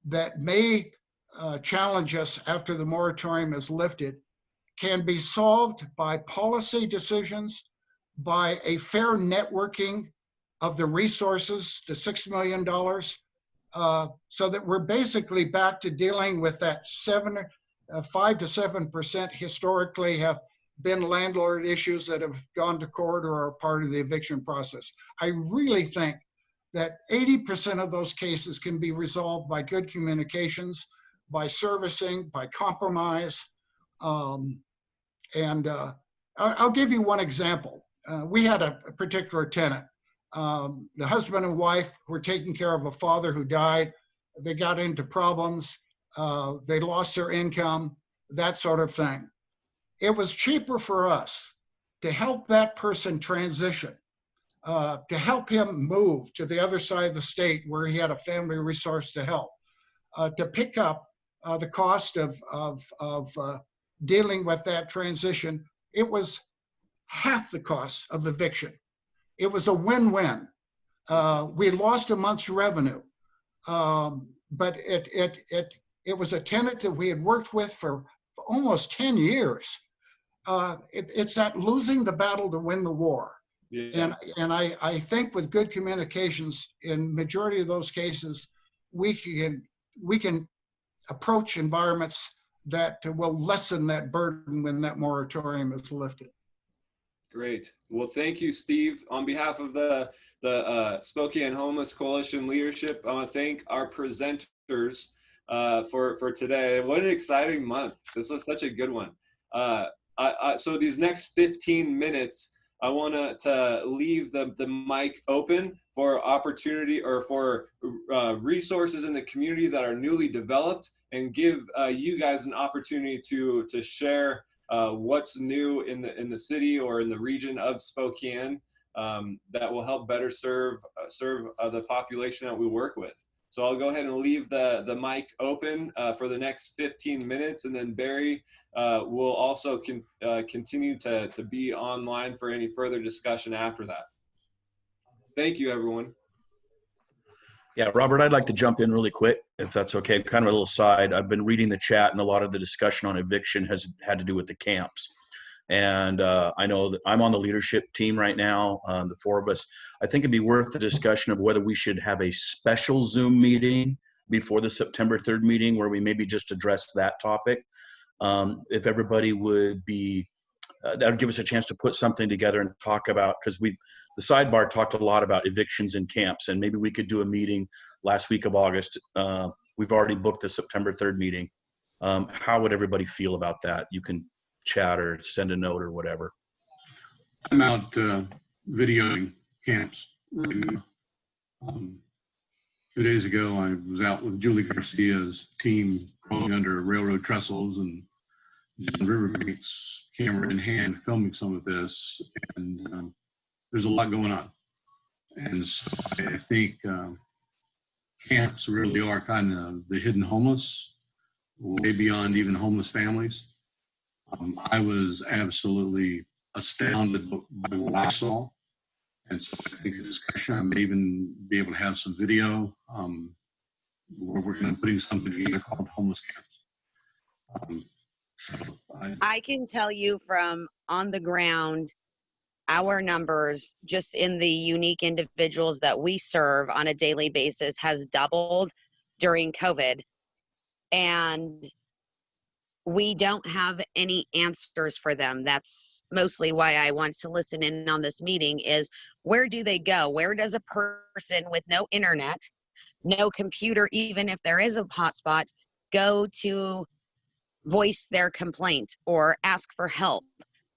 that may challenge us after the moratorium is lifted can be solved by policy decisions, by a fair networking of the resources, the $6 million, so that we're basically back to dealing with that 5 to 7% historically have been landlord issues that have gone to court or are part of the eviction process. I really think that 80% of those cases can be resolved by good communications, by servicing, by compromise. I'll give you one example. We had a particular tenant. The husband and wife were taking care of a father who died. They got into problems. They lost their income, that sort of thing. It was cheaper for us to help that person transition, to help him move to the other side of the state where he had a family resource to help, to pick up the cost of dealing with that transition. It was half the cost of eviction. It was a win-win. We lost a month's revenue, but it was a tenant that we had worked with for almost 10 years. It's that losing the battle to win the war. Yeah. And I think with good communications, in majority of those cases, we can approach environments that will lessen that burden when that moratorium is lifted. Great. Well, thank you, Steve. On behalf of the Spokane Homeless Coalition leadership, I want to thank our presenters for today. What an exciting month. This was such a good one. So these next 15 minutes, I want to leave the mic open for opportunity or for resources in the community that are newly developed, and give you guys an opportunity to share what's new in the city or in the region of Spokane that will help better serve the population that we work with. So I'll go ahead and leave the mic open for the next 15 minutes, and then Barry will also continue to be online for any further discussion after that. Thank you, everyone. Yeah, Robert, I'd like to jump in really quick, if that's okay. Kind of a little side. I've been reading the chat, and a lot of the discussion on eviction has had to do with the camps. And I know that I'm on the leadership team right now, the four of us. I think it'd be worth the discussion of whether we should have a special Zoom meeting before the September 3rd meeting where we maybe just address that topic. If everybody would be, that would give us a chance to put something together and talk about, because the sidebar talked a lot about evictions in camps, and maybe we could do a meeting last week of August. We've already booked the September 3rd meeting. How would everybody feel about that? You can chat or send a note or whatever. I'm out videoing camps right now. 2 days ago, I was out with Julie Garcia's team crawling under railroad trestles and riverbanks, camera in hand, filming some of this. And there's a lot going on. And so I think camps really are kind of the hidden homeless, way beyond even homeless families. I was absolutely astounded by what I saw. And so I think the discussion, I may even be able to have some video. We're working on putting something together called Homeless Camps. I can tell you from on the ground, our numbers just in the unique individuals that we serve on a daily basis has doubled during COVID. And we don't have any answers for them. That's mostly why I want to listen in on this meeting, is where do they go? Where does a person with no internet, no computer, even if there is a hotspot, go to voice their complaint or ask for help?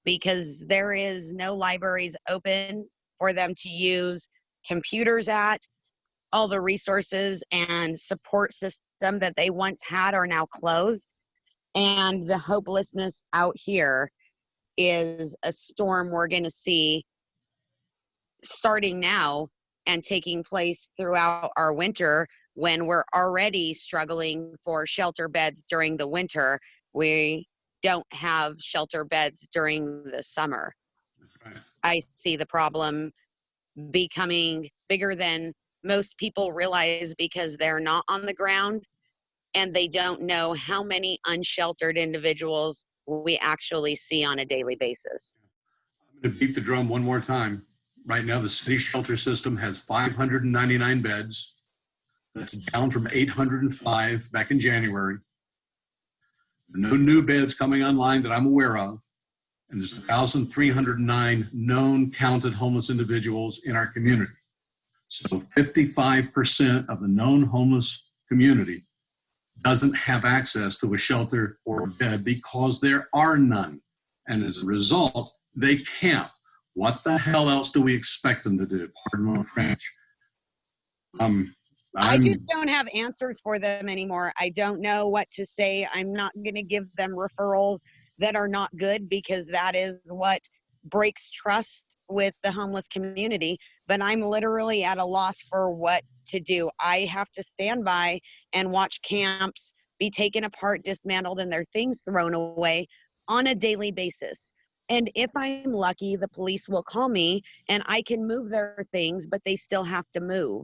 Because there is no libraries open for them to use computers at. All the resources and support system that they once had are now closed. And the hopelessness out here is a storm we're going to see starting now and taking place throughout our winter, when we're already struggling for shelter beds during the winter. We don't have shelter beds during the summer. Right. I see the problem becoming bigger than most people realize because they're not on the ground and they don't know how many unsheltered individuals we actually see on a daily basis. I'm going to beat the drum one more time. Right now, the city shelter system has 599 beds. That's down from 805 back in January. No new beds coming online that I'm aware of. And there's 1,309 known counted homeless individuals in our community. So 55% of the known homeless community doesn't have access to a shelter or a bed because there are none. And as a result, they camp. What the hell else do we expect them to do? Pardon my French. I just don't have answers for them anymore. I don't know what to say. I'm not going to give them referrals that are not good because that is what breaks trust with the homeless community. But I'm literally at a loss for what to do. I have to stand by and watch camps be taken apart, dismantled, and their things thrown away on a daily basis. And if I'm lucky, the police will call me and I can move their things, but they still have to move.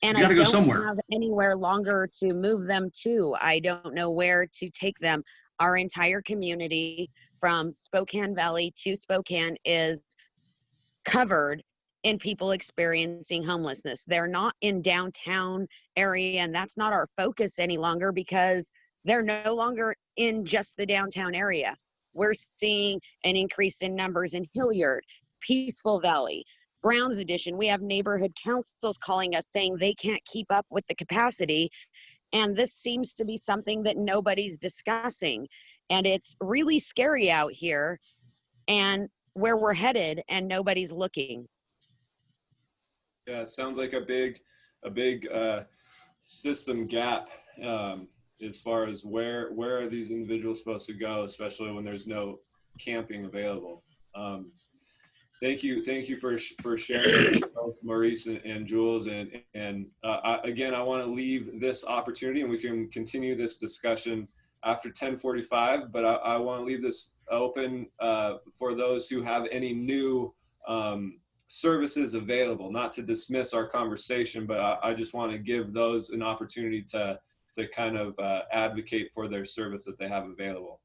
And I don't have anywhere longer to move them to. I don't know where to take them. Our entire community from Spokane Valley to Spokane is covered in people experiencing homelessness. They're not in downtown area, and that's not our focus any longer because they're no longer in just the downtown area. We're seeing an increase in numbers in Hilliard, Peaceful Valley, Browns Edition. We have neighborhood councils calling us saying they can't keep up with the capacity. And this seems to be something that nobody's discussing. And it's really scary out here and where we're headed, and nobody's looking. Yeah, it sounds like a big system gap as far as where are these individuals supposed to go, especially when there's no camping available. Thank you for sharing, both Maurice and Jules. And again, I want to leave this opportunity, and we can continue this discussion after 10:45. But I want to leave this open for those who have any new services available. Not to dismiss our conversation, but I just want to give those an opportunity to kind of advocate for their service that they have available.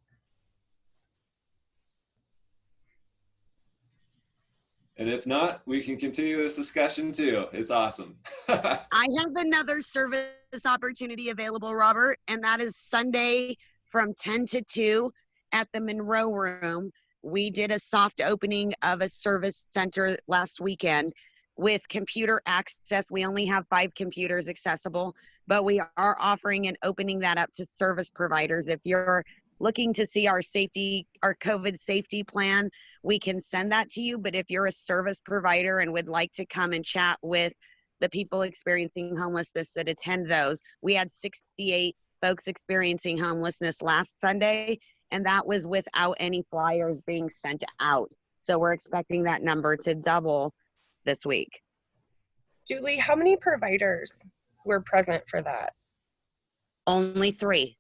And if not, we can continue this discussion too. It's awesome. I have another service opportunity available, Robert, and that is Sunday from 10 to 2 at the Monroe Room. We did a soft opening of a service center last weekend with computer access. We only have 5 computers accessible, but we are offering and opening that up to service providers. If you're looking to see our COVID safety plan, we can send that to you. But if you're a service provider and would like to come and chat with the people experiencing homelessness that attend those, we had 68 folks experiencing homelessness last Sunday, and that was without any flyers being sent out. So we're expecting that number to double this week. Julie, how many providers were present for that? Only 3.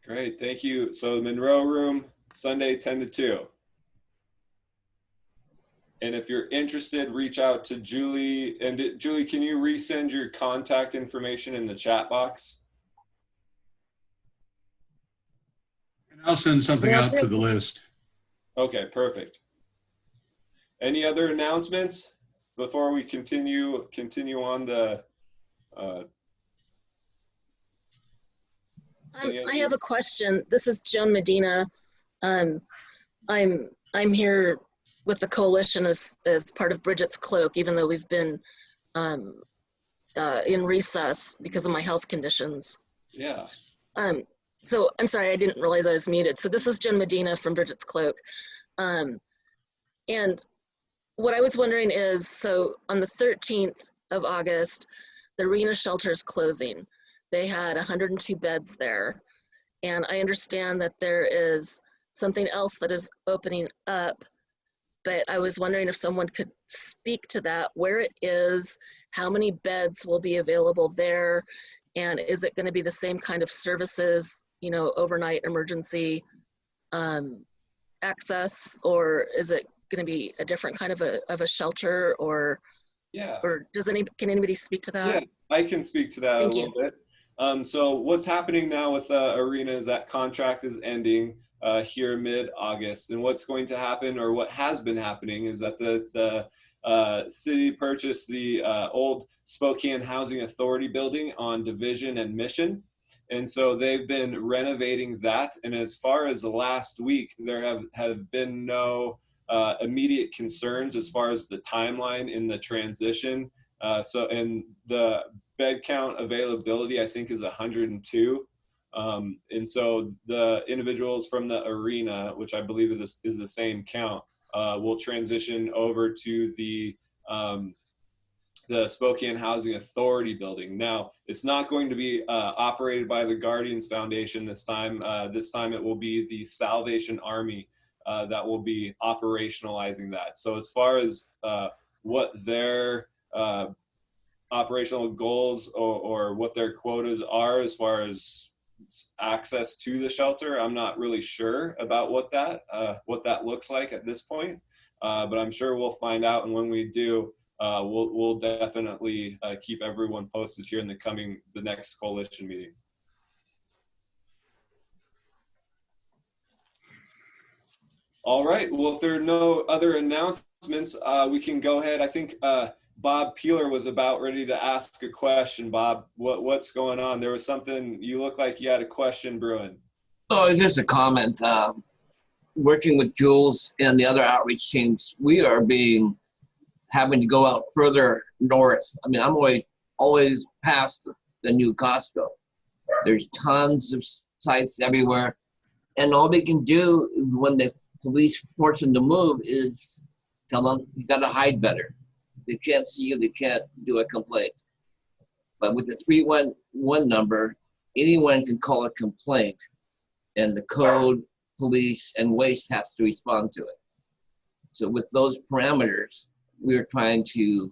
Great, thank you. So the Monroe Room, Sunday 10 to 2. And if you're interested, reach out to Julie. And Julie, can you resend your contact information in the chat box? And I'll send something out to the list. Okay, perfect. Any other announcements before we continue on the I have a question. This is Joan Medina. I'm here with the coalition as part of Bridget's Cloak, even though we've been in recess because of my health conditions. Yeah. So I'm sorry, I didn't realize I was muted. So this is Joan Medina from Bridget's Cloak. And what I was wondering is, so on the 13th of August, the arena shelter is closing. They had 102 beds there. And I understand that there is something else that is opening up, but I was wondering if someone could speak to that, where it is, how many beds will be available there, And is it going to be the same kind of services, you know, overnight emergency access, or is it going to be a different kind of a shelter, or can anybody speak to that? Yeah, I can speak to that a little bit. So what's happening now with the arena is that contract is ending here mid-August, and what's going to happen, or what has been happening, is that the city purchased the old Spokane Housing Authority building on Division and Mission, and so they've been renovating that. And as far as the last week, there have been no immediate concerns as far as the timeline in the transition. And the bed count availability, I think, is 102. And so the individuals from the arena, which I believe is the same count, will transition over to the Spokane Housing Authority building. Now, it's not going to be operated by the Guardians Foundation this time. This time it will be the Salvation Army that will be operationalizing that. So as far as what their operational goals or what their quotas are as far as access to the shelter, I'm not really sure about what that looks like at this point, but I'm sure we'll find out. And when we do, we'll definitely keep everyone posted here in the next coalition meeting. All right, well, if there are no other announcements, we can go ahead. I think Bob Peeler was about ready to ask a question. Bob, what's going on? There was something, you look like you had a question brewing. Oh, it's just a comment. Working with Jules and the other outreach teams, we are having to go out further north. I mean, I'm always past the new Costco. There's tons of sites everywhere. And all they can do when the police force them to move is tell them, you gotta hide better. They can't see you, they can't do a complaint. But with the 311 number, anyone can call a complaint, and the code, police, and waste has to respond to it. So with those parameters, we're trying to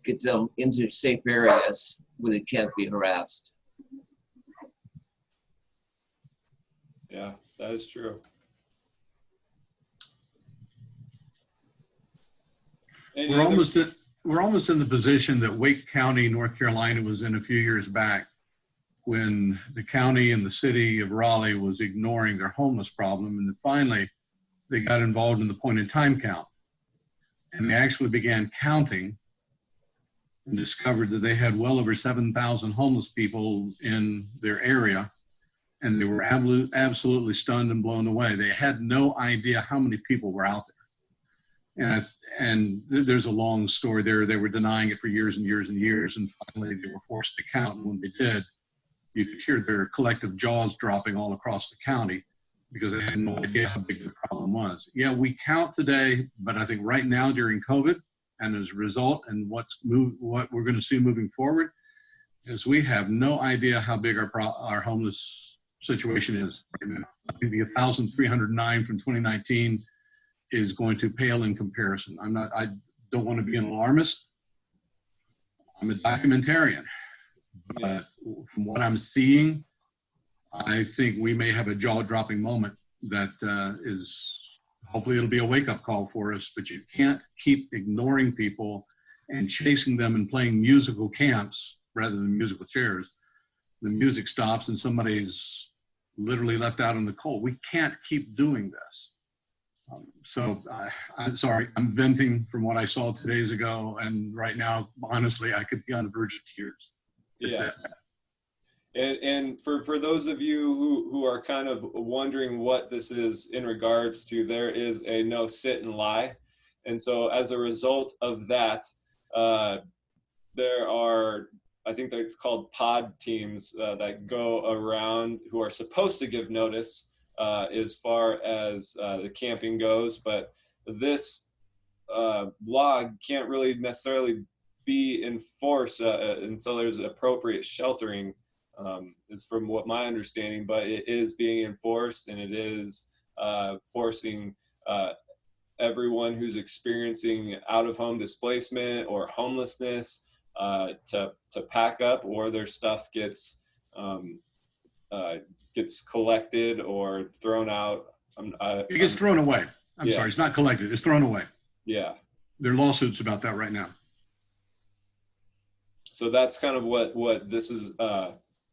get them into safe areas where they can't be harassed. Yeah, that is true. We're almost in the position that Wake County, North Carolina was in a few years back, when the county and the city of Raleigh was ignoring their homeless problem. And then finally, they got involved in the point in time count. And they actually began counting and discovered that they had well over 7,000 homeless people in their area. And they were absolutely stunned and blown away. They had no idea how many people were out there. And there's a long story there. They were denying it for years and years and years. And finally, they were forced to count. And when they did, you could hear their collective jaws dropping all across the county because they had no idea how big the problem was. Yeah, we count today, but I think right now during COVID, and as a result, and what we're going to see moving forward, is we have no idea how big our homeless situation is right now. I think the 1,309 from 2019 is going to pale in comparison. I don't want to be an alarmist. I'm a documentarian, but from what I'm seeing, I think we may have a jaw-dropping moment that is, hopefully it'll be a wake-up call for us, but you can't keep ignoring people and chasing them and playing musical camps rather than musical chairs. The music stops and somebody's literally left out in the cold. We can't keep doing this. I'm sorry, I'm venting from what I saw 2 days ago, and right now, honestly, I could be on the verge of tears. It's that bad. And for those of you who are kind of wondering what this is in regards to, there is a no sit and lie. And so as a result of that, there are, I think they're called pod teams that go around who are supposed to give notice as far as the camping goes. But this law can't really necessarily be enforced until there's appropriate sheltering. Is from what my understanding, but it is being enforced, and it is forcing everyone who's experiencing out-of-home displacement or homelessness to pack up, or their stuff gets collected or thrown out. It gets thrown away. I'm sorry, it's not collected, it's thrown away. Yeah. There are lawsuits about that right now. So that's kind of what this is,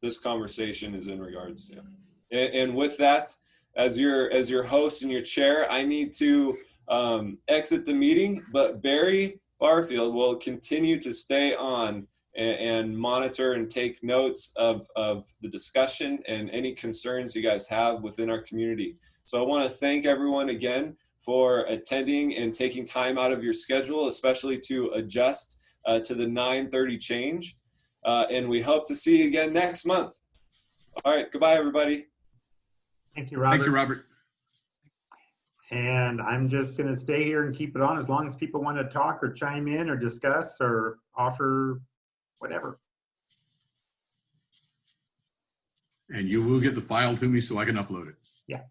this conversation is in regards to. And with that, as your host and your chair, I need to exit the meeting, but Barry Barfield will continue to stay on and monitor and take notes of the discussion and any concerns you guys have within our community. So I want to thank everyone again for attending and taking time out of your schedule, especially to adjust to the 9:30 change. And we hope to see you again next month. All right, goodbye, everybody. Thank you, Robert. Thank you, Robert. And I'm just going to stay here and keep it on as long as people want to talk or chime in or discuss or offer whatever. And you will get the file to me so I can upload it. Yeah.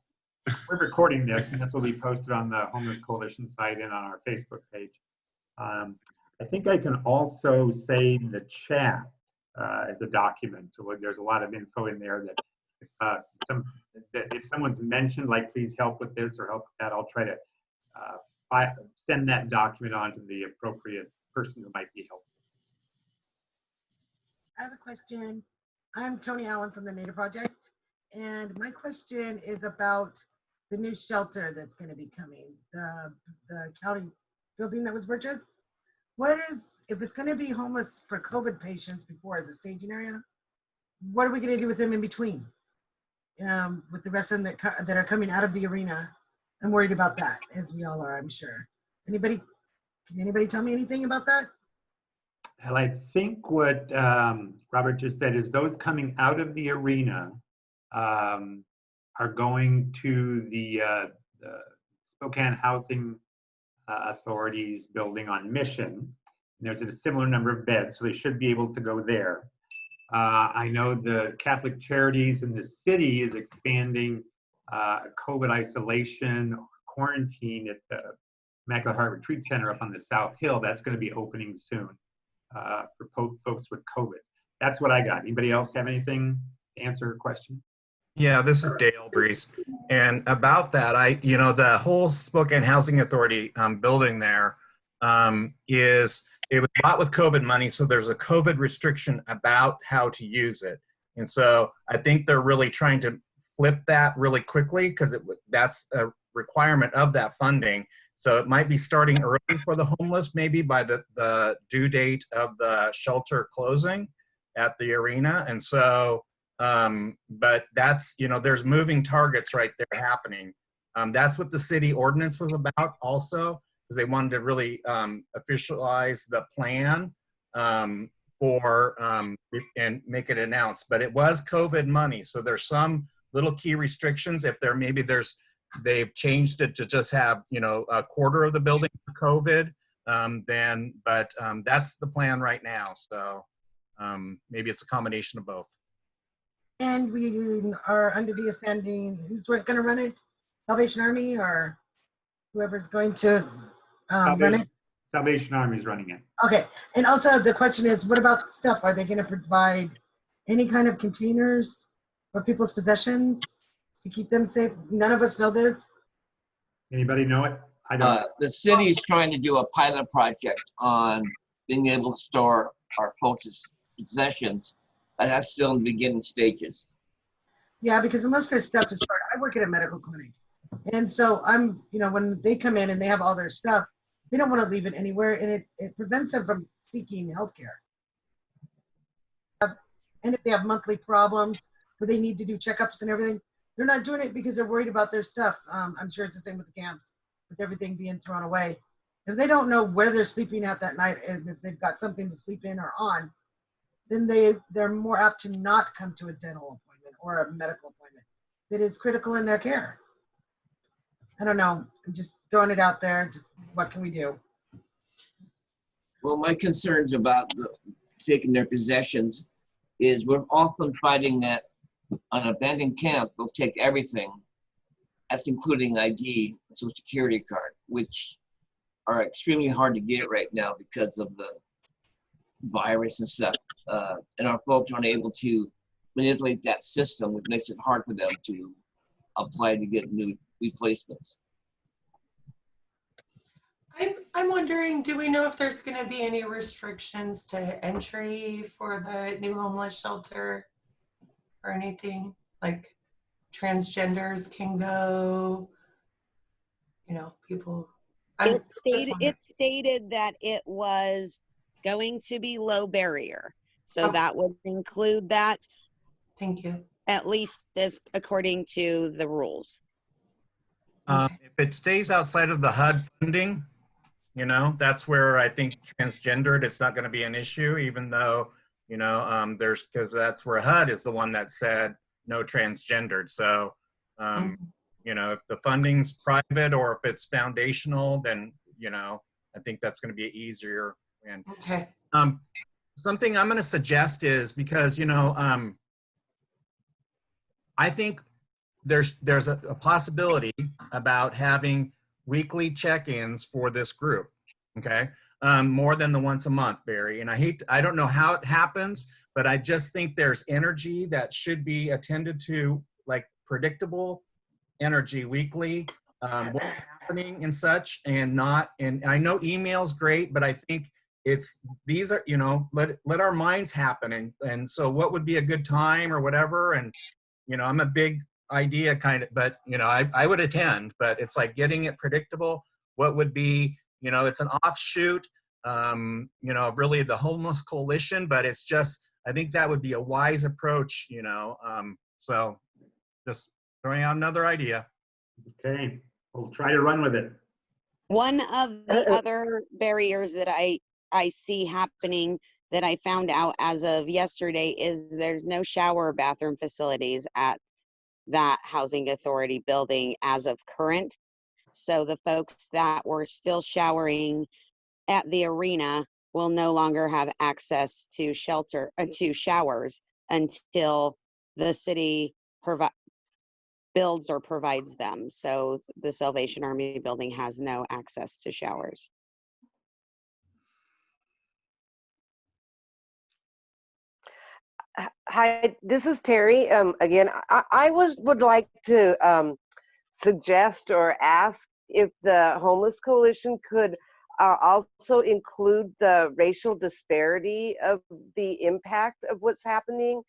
We're recording this, and this will be posted on the Homeless Coalition site and on our Facebook page. I think I can also save the chat as a document. So there's a lot of info in there that if someone's mentioned, like, please help with this or help with that, I'll try to send that document on to the appropriate person who might be helpful. I have a question. I'm Tony Allen from the Native Project, and my question is about the new shelter that's going to be coming, the county building that was purchased. What is, if it's going to be homeless for COVID patients before as a staging area, what are we going to do with them in between? With the rest of them that are coming out of the arena? I'm worried about that, as we all are, I'm sure. Can anybody tell me anything about that? Well, I think what Robert just said is those coming out of the arena are going to the Spokane Housing Authority's building on Mission. And there's a similar number of beds, so they should be able to go there. I know the Catholic Charities in the city is expanding COVID isolation or quarantine at the Immaculate Heart Retreat Center up on the South Hill. That's going to be opening soon for folks with COVID. That's what I got. Anybody else have anything to answer her question? Yeah, this is Dale Breeze. And about that, the whole Spokane Housing Authority building there it was bought with COVID money, so there's a COVID restriction about how to use it. And so I think they're really trying to flip that really quickly because that's a requirement of that funding. So it might be starting early for the homeless, maybe by the due date of the shelter closing at the arena. And so, but that's, there's moving targets right there happening. That's what the city ordinance was about also, because they wanted to really officialize the plan and make it announced. But it was COVID money, so there's some little key restrictions. If they've changed it to just have a quarter of the building for COVID, but that's the plan right now. So maybe it's a combination of both. And we are under the understanding, who's going to run it? Salvation Army or whoever's going to run it? Salvation Army is running it. Okay. And also the question is, what about stuff? Are they going to provide any kind of containers for people's possessions to keep them safe? None of us know this. Anybody know it? I don't. The city's trying to do a pilot project on being able to store our folks' possessions. That's still in the beginning stages. Yeah, because unless their stuff is stored, I work at a medical clinic. And so when they come in and they have all their stuff, they don't want to leave it anywhere, and it prevents them from seeking health care. And if they have monthly problems where they need to do checkups and everything, they're not doing it because they're worried about their stuff. I'm sure it's the same with the camps, with everything being thrown away. If they don't know where they're sleeping at that night, and if they've got something to sleep in or on, then they're more apt to not come to a dental appointment or a medical appointment that is critical in their care. I don't know. I'm just throwing it out there. Just what can we do? Well, my concerns about taking their possessions is we're often finding that an abandoned camp will take everything. That's including ID, Social Security card, which are extremely hard to get right now because of the virus and stuff, and our folks aren't able to manipulate that system, which makes it hard for them to apply to get new replacements. I'm wondering, do we know if there's going to be any restrictions to entry for the new homeless shelter or anything? Like transgenders can go, you know, people. It stated that it was going to be low barrier. So Okay. that would include that. Thank you. At least as according to the rules. If it stays outside of the HUD funding, you know, that's where I think transgendered, it's not going to be an issue, even though, you know, because that's where HUD is the one that said no transgendered. So, you know, if the funding's private or if it's foundational, then, you know, I think that's going to be easier. And okay. Something I'm going to suggest is, because, you know, I think there's a possibility about having weekly check-ins for this group, okay? More than the once a month, Barry. And I don't know how it happens, but I just think there's energy that should be attended to, like predictable energy weekly, what's happening and such, and I know email's great, but I think these are, you know, let our minds happen. And so what would be a good time or whatever. And, you know, I'm a big idea kind of, but, you know, I would attend, but it's like getting it predictable. What would be, you know, it's an offshoot, you know, really the Homeless Coalition, but it's just, I think that would be a wise approach, you know. So just throwing out another idea. Okay, we'll try to run with it. One of the other barriers that I see happening that I found out as of yesterday is there's no shower or bathroom facilities at that housing authority building as of current. So the folks that were still showering at the arena will no longer have access to to showers until the city builds or provides them. So the Salvation Army building has no access to showers. Hi, this is Terry. Again, I would like to suggest or ask if the Homeless Coalition could also include the racial disparity of the impact of what's happening.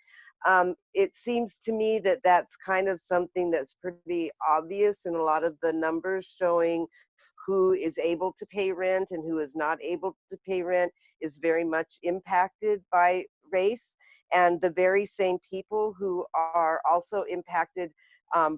It seems to me that that's kind of something that's pretty obvious in a lot of the numbers showing who is able to pay rent and who is not able to pay rent is very much impacted by race. And the very same people who are also impacted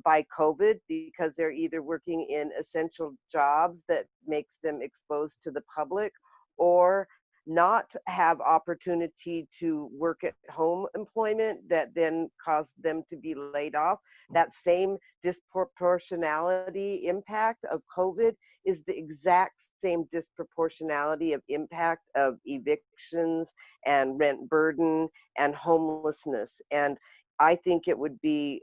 by COVID because they're either working in essential jobs that makes them exposed to the public or not have opportunity to work at home employment that then caused them to be laid off. That same disproportionality impact of COVID is the exact same disproportionality of impact of evictions and rent burden and homelessness. And I think it would be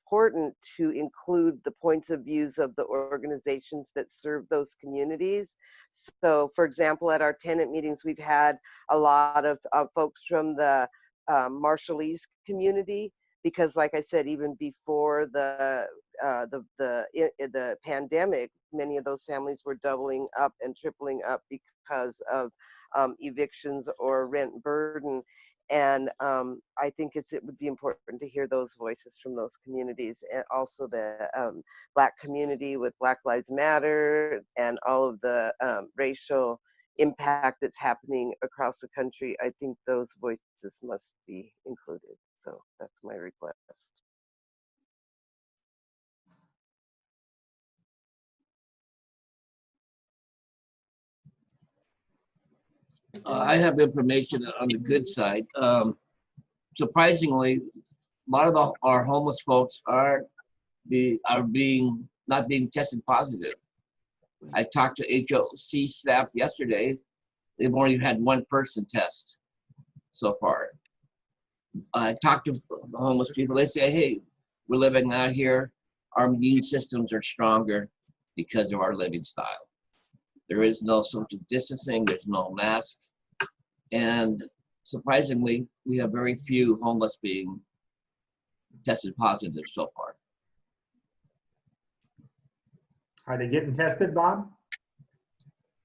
important to include the points of views of the organizations that serve those communities. So for example, at our tenant meetings, we've had a lot of folks from the Marshallese community, because like I said, even before the pandemic, many of those families were doubling up and tripling up because of evictions or rent burden. And I think it would be important to hear those voices from those communities, and also the Black community with Black Lives Matter and all of the racial impact that's happening across the country. I think those voices must be included. So that's my request. I have information on the good side. Surprisingly, a lot of our homeless folks are not being tested positive. I talked to HOC staff yesterday. They've only had one person test so far. I talked to the homeless people. They say, hey, we're living out here. Our immune systems are stronger because of our living style. There is no social distancing. There's no masks. And surprisingly, we have very few homeless being tested positive so far. Are they getting tested, Bob?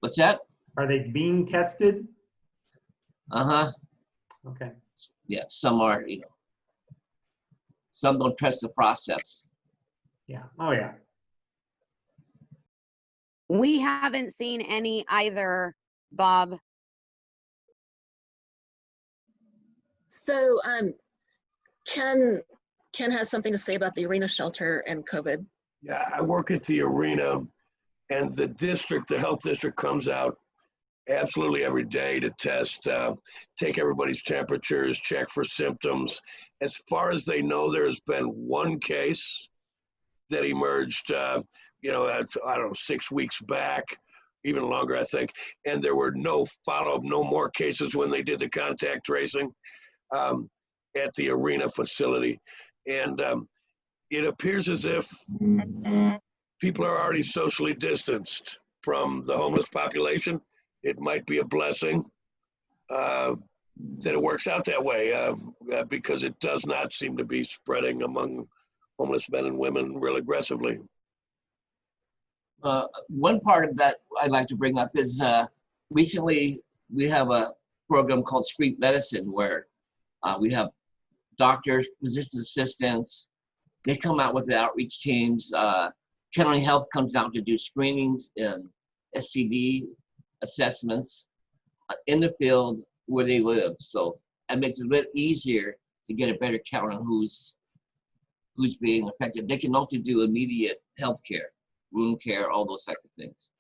What's that? Are they being tested? Uh-huh. Okay. Yeah, some are, some don't trust the process. Yeah. Oh, yeah. We haven't seen any either, Bob. So Ken has something to say about the arena shelter and COVID. Yeah, I work at the arena, and the district, the health district, comes out absolutely every day to test, take everybody's temperatures, check for symptoms. As far as they know, there's been one case that emerged, I don't know, 6 weeks back, even longer, I think. And there were no follow-up, no more cases when they did the contact tracing at the arena facility. And it appears as if people are already socially distanced from the homeless population. It might be a blessing that it works out that way because it does not seem to be spreading among homeless men and women real aggressively. One part of that I'd like to bring up is recently we have a program called Street Medicine where we have doctors, physician assistants. They come out with the outreach teams. County Health comes out to do screenings and STD assessments in the field where they live. So it makes it a bit easier to get a better count on who's being affected. They can also do immediate health care, wound care, all those type of things.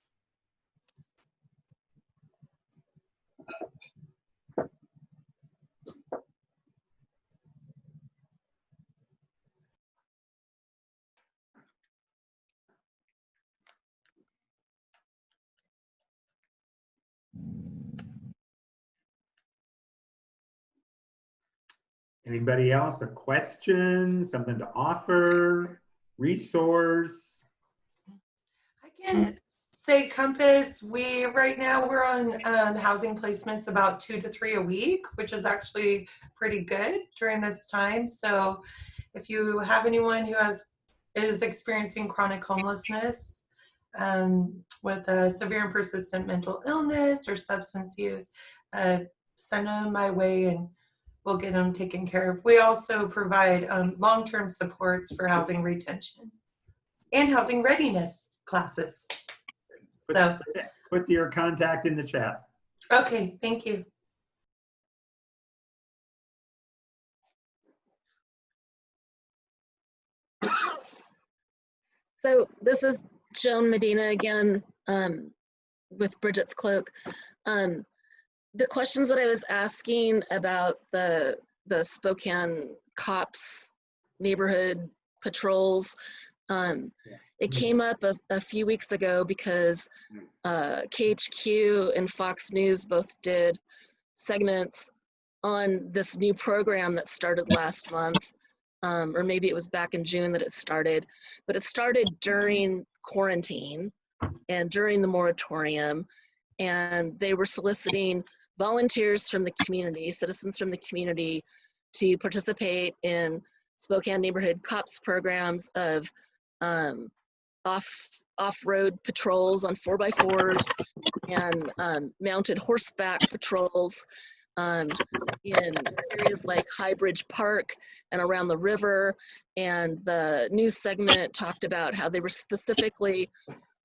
Anybody else? A question, something to offer, resource? I can say Compass, right now we're on housing placements about 2 to 3 a week, which is actually pretty good during this time. So if you have anyone who is experiencing chronic homelessness with a severe and persistent mental illness or substance use, send them my way and we'll get them taken care of. We also provide long-term supports for housing retention and housing readiness classes. Put your contact in the chat. Okay, thank you. So this is Joan Medina again with Bridget's Cloak. The questions that I was asking about the Spokane cops, neighborhood patrols, it came up a few weeks ago because KHQ and Fox News both did segments on this new program that started last month, or maybe it was back in June that it started, but it started during quarantine and during the moratorium, and they were soliciting volunteers from the community, citizens from the community, to participate in Spokane neighborhood cops programs of off-road patrols on 4x4s and mounted horseback patrols in areas like High Bridge Park and around the river. And the news segment talked about how they were specifically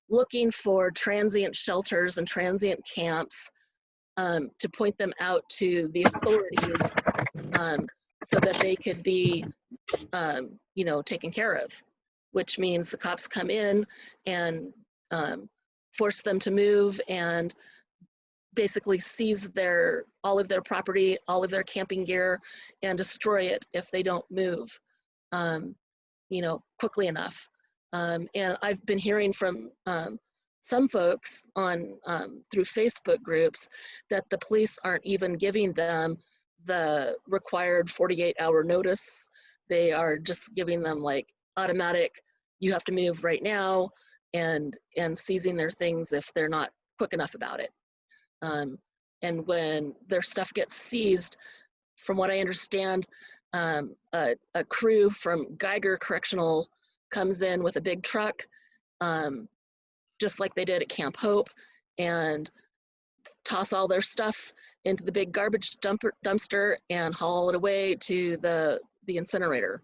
looking for transient shelters and transient camps to point them out to the authorities so that they could be, taken care of, which means the cops come in and force them to move and basically seize all of their property, all of their camping gear, and destroy it if they don't move, quickly enough. And I've been hearing from some folks through Facebook groups that the police aren't even giving them the required 48-hour notice. They are just giving them like automatic, you have to move right now, and seizing their things if they're not quick enough about it. and when their stuff gets seized, from what I understand, a crew from Geiger Correctional comes in with a big truck, just like they did at Camp Hope, and toss all their stuff into the big garbage dumpster and haul it away to the incinerator,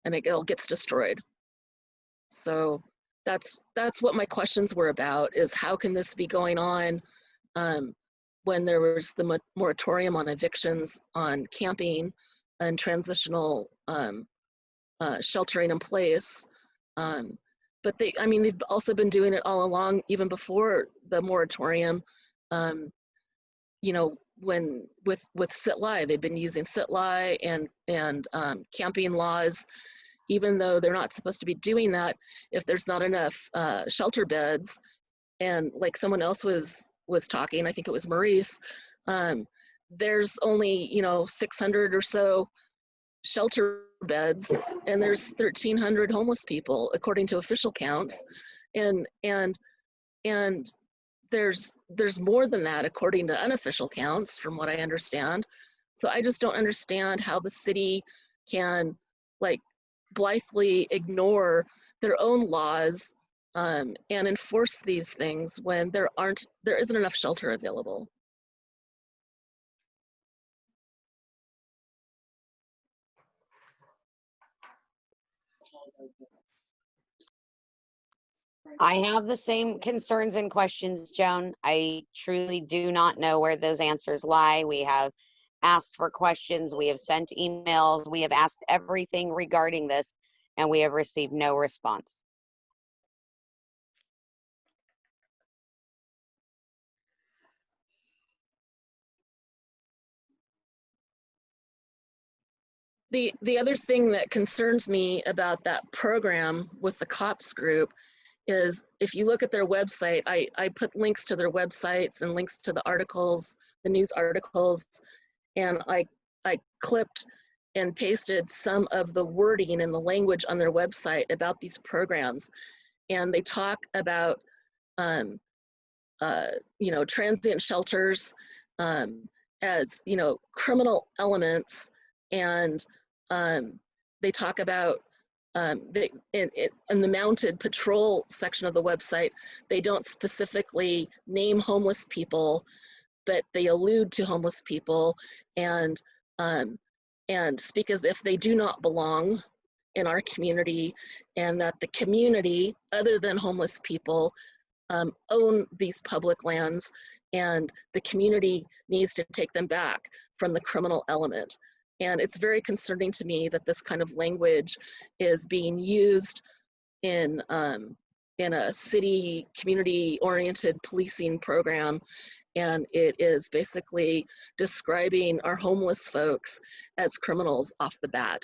and it all gets destroyed. So that's what my questions were about, is how can this be going on when there was the moratorium on evictions, on camping and transitional sheltering in place. But they've also been doing it all along, even before the moratorium. You know, when with sit-lie, they've been using sit-lie and camping laws, even though they're not supposed to be doing that if there's not enough shelter beds. And like someone else was talking, I think it was Maurice, there's only, you know, 600 or so shelter beds, and there's 1,300 homeless people according to official counts, and there's more than that according to unofficial counts, from what I understand. So I just don't understand how the city can like blithely ignore their own laws and enforce these things when there isn't enough shelter available. I have the same concerns and questions, Joan. I truly do not know where those answers lie. We have asked for questions, we have sent emails, we have asked everything regarding this, and we have received no response. The other thing that concerns me about that program with the COPS group is, if you look at their website, I put links to their websites and links to the articles, the news articles, and I clipped and pasted some of the wording and the language on their website about these programs. And they talk about, you know, transient shelters as, you know, criminal elements, and they talk about in the mounted patrol section of the website, they don't specifically name homeless people, but they allude to homeless people and speak as if they do not belong in our community, and that the community, other than homeless people, own these public lands, and the community needs to take them back from the criminal element. And it's very concerning to me that this kind of language is being used in a city community-oriented policing program, and it is basically describing our homeless folks as criminals off the bat,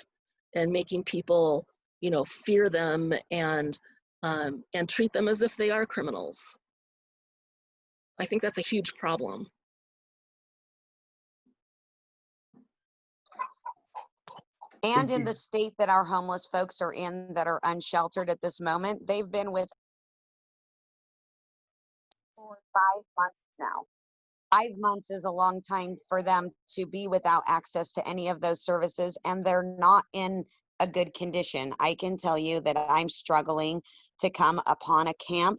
and making people, you know, fear them and treat them as if they are criminals. I think that's a huge problem. And in the state that our homeless folks are in that are unsheltered at this moment, they've been with for 5 months now. 5 months is a long time for them to be without access to any of those services, and they're not in a good condition. I can tell you that I'm struggling to come upon a camp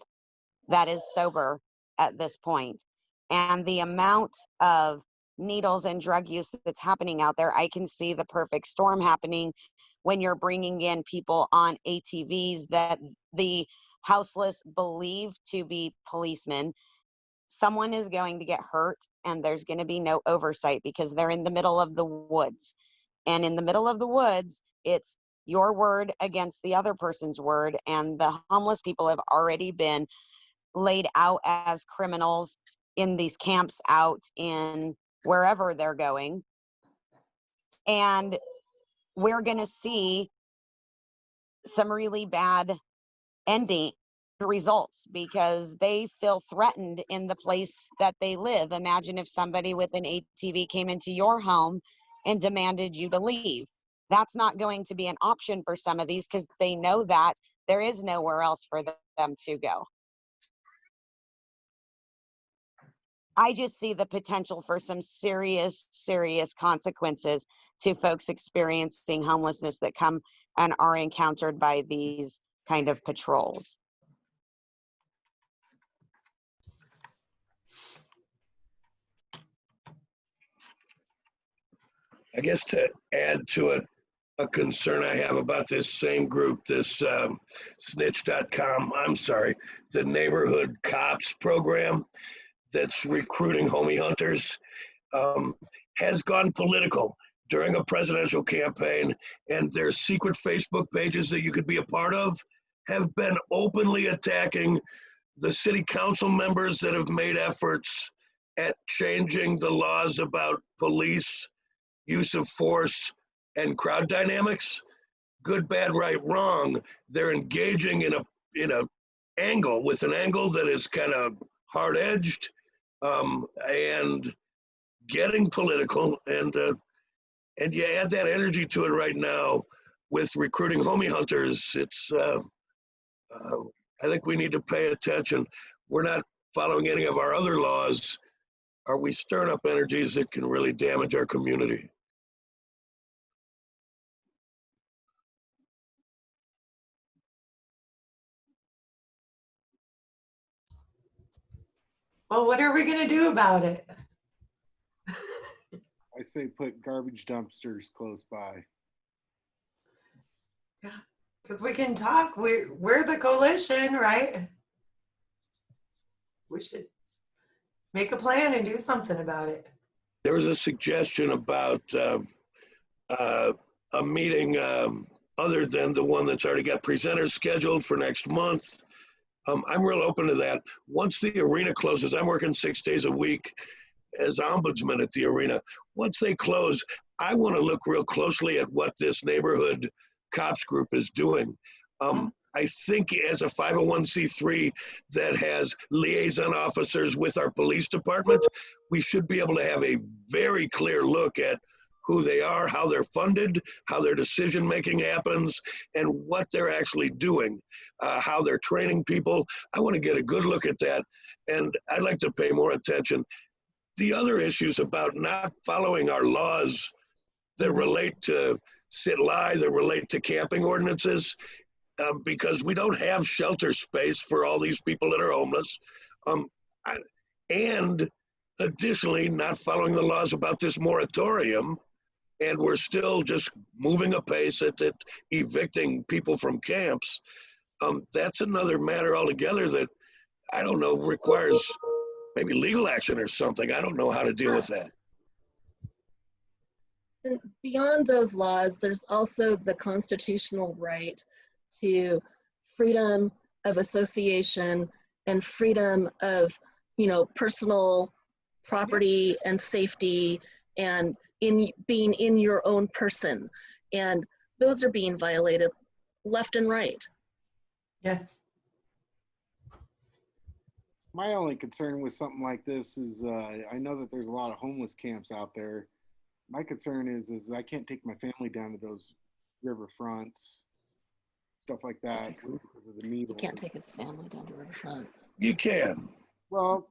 that is sober at this point. And the amount of needles and drug use that's happening out there, I can see the perfect storm happening when you're bringing in people on ATVs that the houseless believe to be policemen. Someone is going to get hurt, and there's going to be no oversight because they're in the middle of the woods. And in the middle of the woods, it's your word against the other person's word. And the homeless people have already been laid out as criminals in these camps out in wherever they're going. And we're going to see some really bad ending results because they feel threatened in the place that they live. Imagine if somebody with an ATV came into your home and demanded you to leave. That's not going to be an option for some of these because they know that there is nowhere else for them to go. I just see the potential for some serious, serious consequences to folks experiencing homelessness that come and are encountered by these kind of patrols. I guess to add to it, a concern I have about this same group, this snitch.com, I'm sorry, the neighborhood cops program that's recruiting homie hunters, has gone political during a presidential campaign, and their secret Facebook pages that you could be a part of have been openly attacking the city council members that have made efforts at changing the laws about police use of force and crowd dynamics. Good, bad, right, wrong. They're engaging in a angle that is kind of hard edged, and getting political, and you add that energy to it right now with recruiting homie hunters. It's I think we need to pay attention. We're not following any of our other laws. Are we stirring up energies that can really damage our community? Well, what are we gonna do about it? I say put garbage dumpsters close by. Yeah, because we can talk. We're the coalition, right? We should make a plan and do something about it. There was a suggestion about a meeting other than the one that's already got presenters scheduled for next month. I'm real open to that. Once the arena closes, I'm working 6 days a week as ombudsman at the arena. Once they close, I want to look real closely at what this neighborhood cops group is doing. I think as a 501c3 that has liaison officers with our police department, we should be able to have a very clear look at who they are, how they're funded, how their decision-making happens, and what they're actually doing, how they're training people. I want to get a good look at that, and I'd like to pay more attention. The other issues about not following our laws that relate to sit-lie, that relate to camping ordinances, because we don't have shelter space for all these people that are homeless. And additionally, not following the laws about this moratorium, and we're still just moving apace at evicting people from camps. That's another matter altogether that I don't know requires maybe legal action or something. I don't know how to deal with that. And beyond those laws, there's also the constitutional right to freedom of association and freedom of, personal property and safety, and in being in your own person. And those are being violated left and right. Yes. My only concern with something like this is I know that there's a lot of homeless camps out there. My concern is I can't take my family down to those riverfronts, stuff like that, because of the needle. You can't take his family down to Riverfront. You can. Well,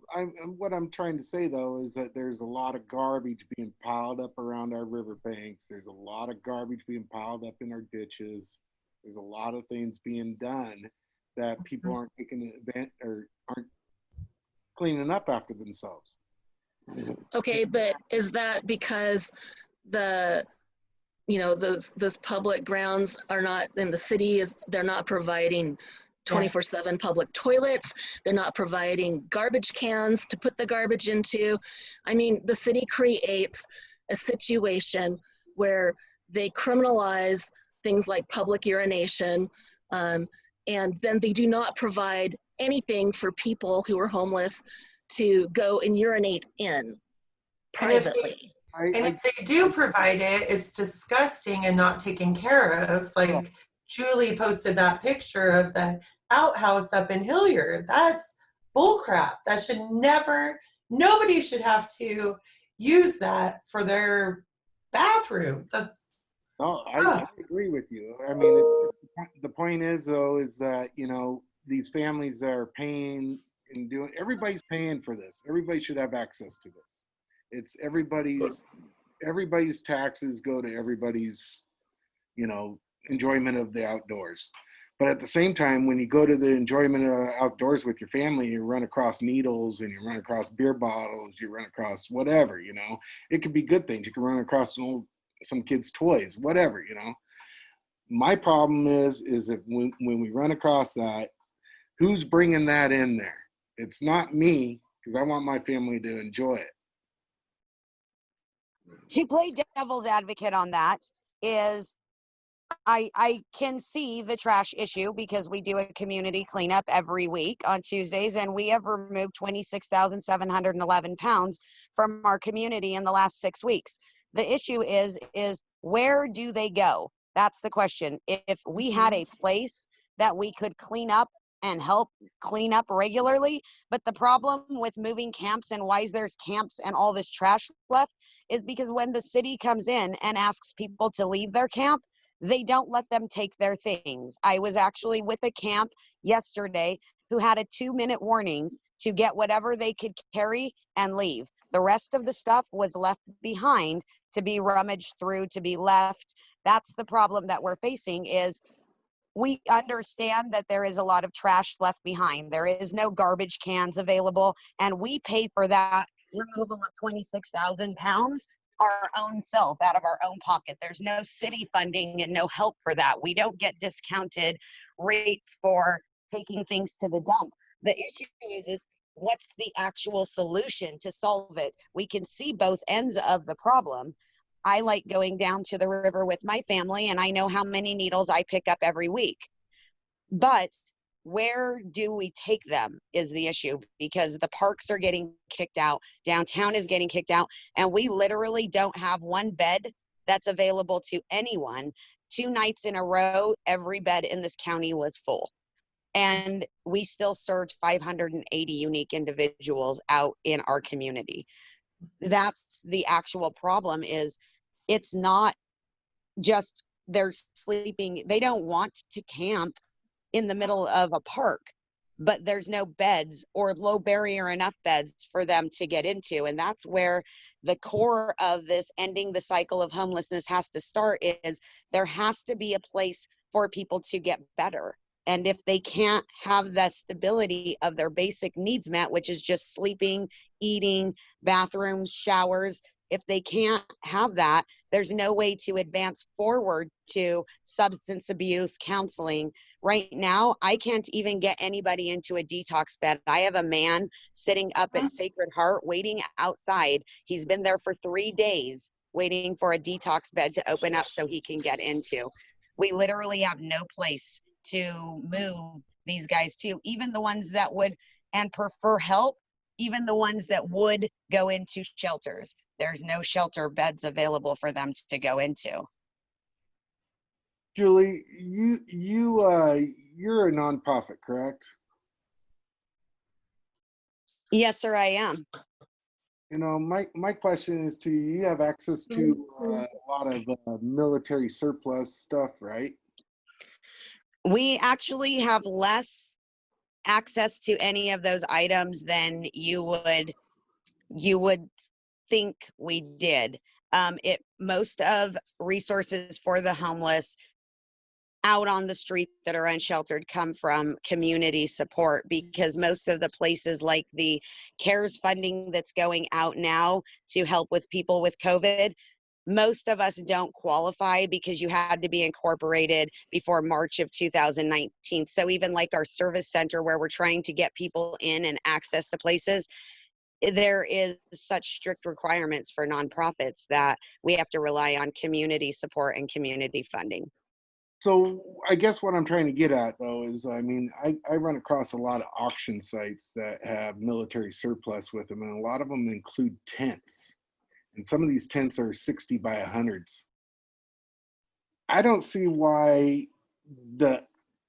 what I'm trying to say, though, is that there's a lot of garbage being piled up around our riverbanks. There's a lot of garbage being piled up in our ditches. There's a lot of things being done that people aren't taking advantage or aren't cleaning up after themselves. Okay, but is that because those public grounds are not in the city? They're not providing 24/7 public toilets. They're not providing garbage cans to put the garbage into. I mean, the city creates a situation where they criminalize things like public urination, and then they do not provide anything for people who are homeless to go and urinate in privately. And if they do provide it, it's disgusting and not taken care of. Like Julie posted that picture of the outhouse up in Hilliard. That's bullcrap. That should never, nobody should have to use that for their bathroom. That's No, I agree with you. I mean, the point is, though, is that, these families that are paying and doing, everybody's paying for this. Everybody should have access to this. It's everybody's taxes go to everybody's, you know, enjoyment of the outdoors. But at the same time, when you go to the enjoyment of the outdoors with your family, you run across needles and you run across beer bottles, you run across whatever, you know. It could be good things. You can run across some kids' toys, whatever, you know. My problem is that when we run across that, who's bringing that in there? It's not me, because I want my family to enjoy it. To play devil's advocate on that is I can see the trash issue because we do a community cleanup every week on Tuesdays, and we have removed 26,711 pounds from our community in the last 6 weeks. The issue is where do they go? That's the question. If we had a place that we could clean up and help clean up regularly, but the problem with moving camps and why there's camps and all this trash left is because when the city comes in and asks people to leave their camp, they don't let them take their things. I was actually with a camp yesterday who had a 2-minute warning to get whatever they could carry and leave. The rest of the stuff was left behind to be rummaged through, to be left. That's the problem that we're facing is we understand that there is a lot of trash left behind. There is no garbage cans available, and we pay for that removal of 26,000 pounds our own self out of our own pocket. There's no city funding and no help for that. We don't get discounted rates for taking things to the dump. The issue is what's the actual solution to solve it? We can see both ends of the problem. I like going down to the river with my family, and I know how many needles I pick up every week. But where do we take them is the issue, because the parks are getting kicked out, downtown is getting kicked out, and we literally don't have one bed that's available to anyone. 2 nights in a row, every bed in this county was full. And we still served 580 unique individuals out in our community. That's the actual problem is it's not just they're sleeping. They don't want to camp in the middle of a park, but there's no beds or low barrier enough beds for them to get into. And that's where the core of this ending the cycle of homelessness has to start is there has to be a place for people to get better. And if they can't have the stability of their basic needs met, which is just sleeping, eating, bathrooms, showers, if they can't have that, there's no way to advance forward to substance abuse counseling. Right now, I can't even get anybody into a detox bed. I have a man sitting up at Sacred Heart waiting outside. He's been there for 3 days waiting for a detox bed to open up so he can get into. We literally have no place to move these guys to, even the ones that would and prefer help, even the ones that would go into shelters. There's no shelter beds available for them to go into. Julie, you're a nonprofit, correct? Yes, sir, I am. You know, my question is to you. You have access to a lot of military surplus stuff, right? We actually have less access to any of those items than you would think we did. Most of resources for the homeless out on the street that are unsheltered come from community support, because most of the places like the CARES funding that's going out now to help with people with COVID, most of us don't qualify because you had to be incorporated before March of 2019. So even like our service center where we're trying to get people in and access to places, there is such strict requirements for nonprofits that we have to rely on community support and community funding. So I guess what I'm trying to get at though is, I mean, I run across a lot of auction sites that have military surplus with them, and a lot of them include tents. And some of these tents are 60 by 100s. I don't see why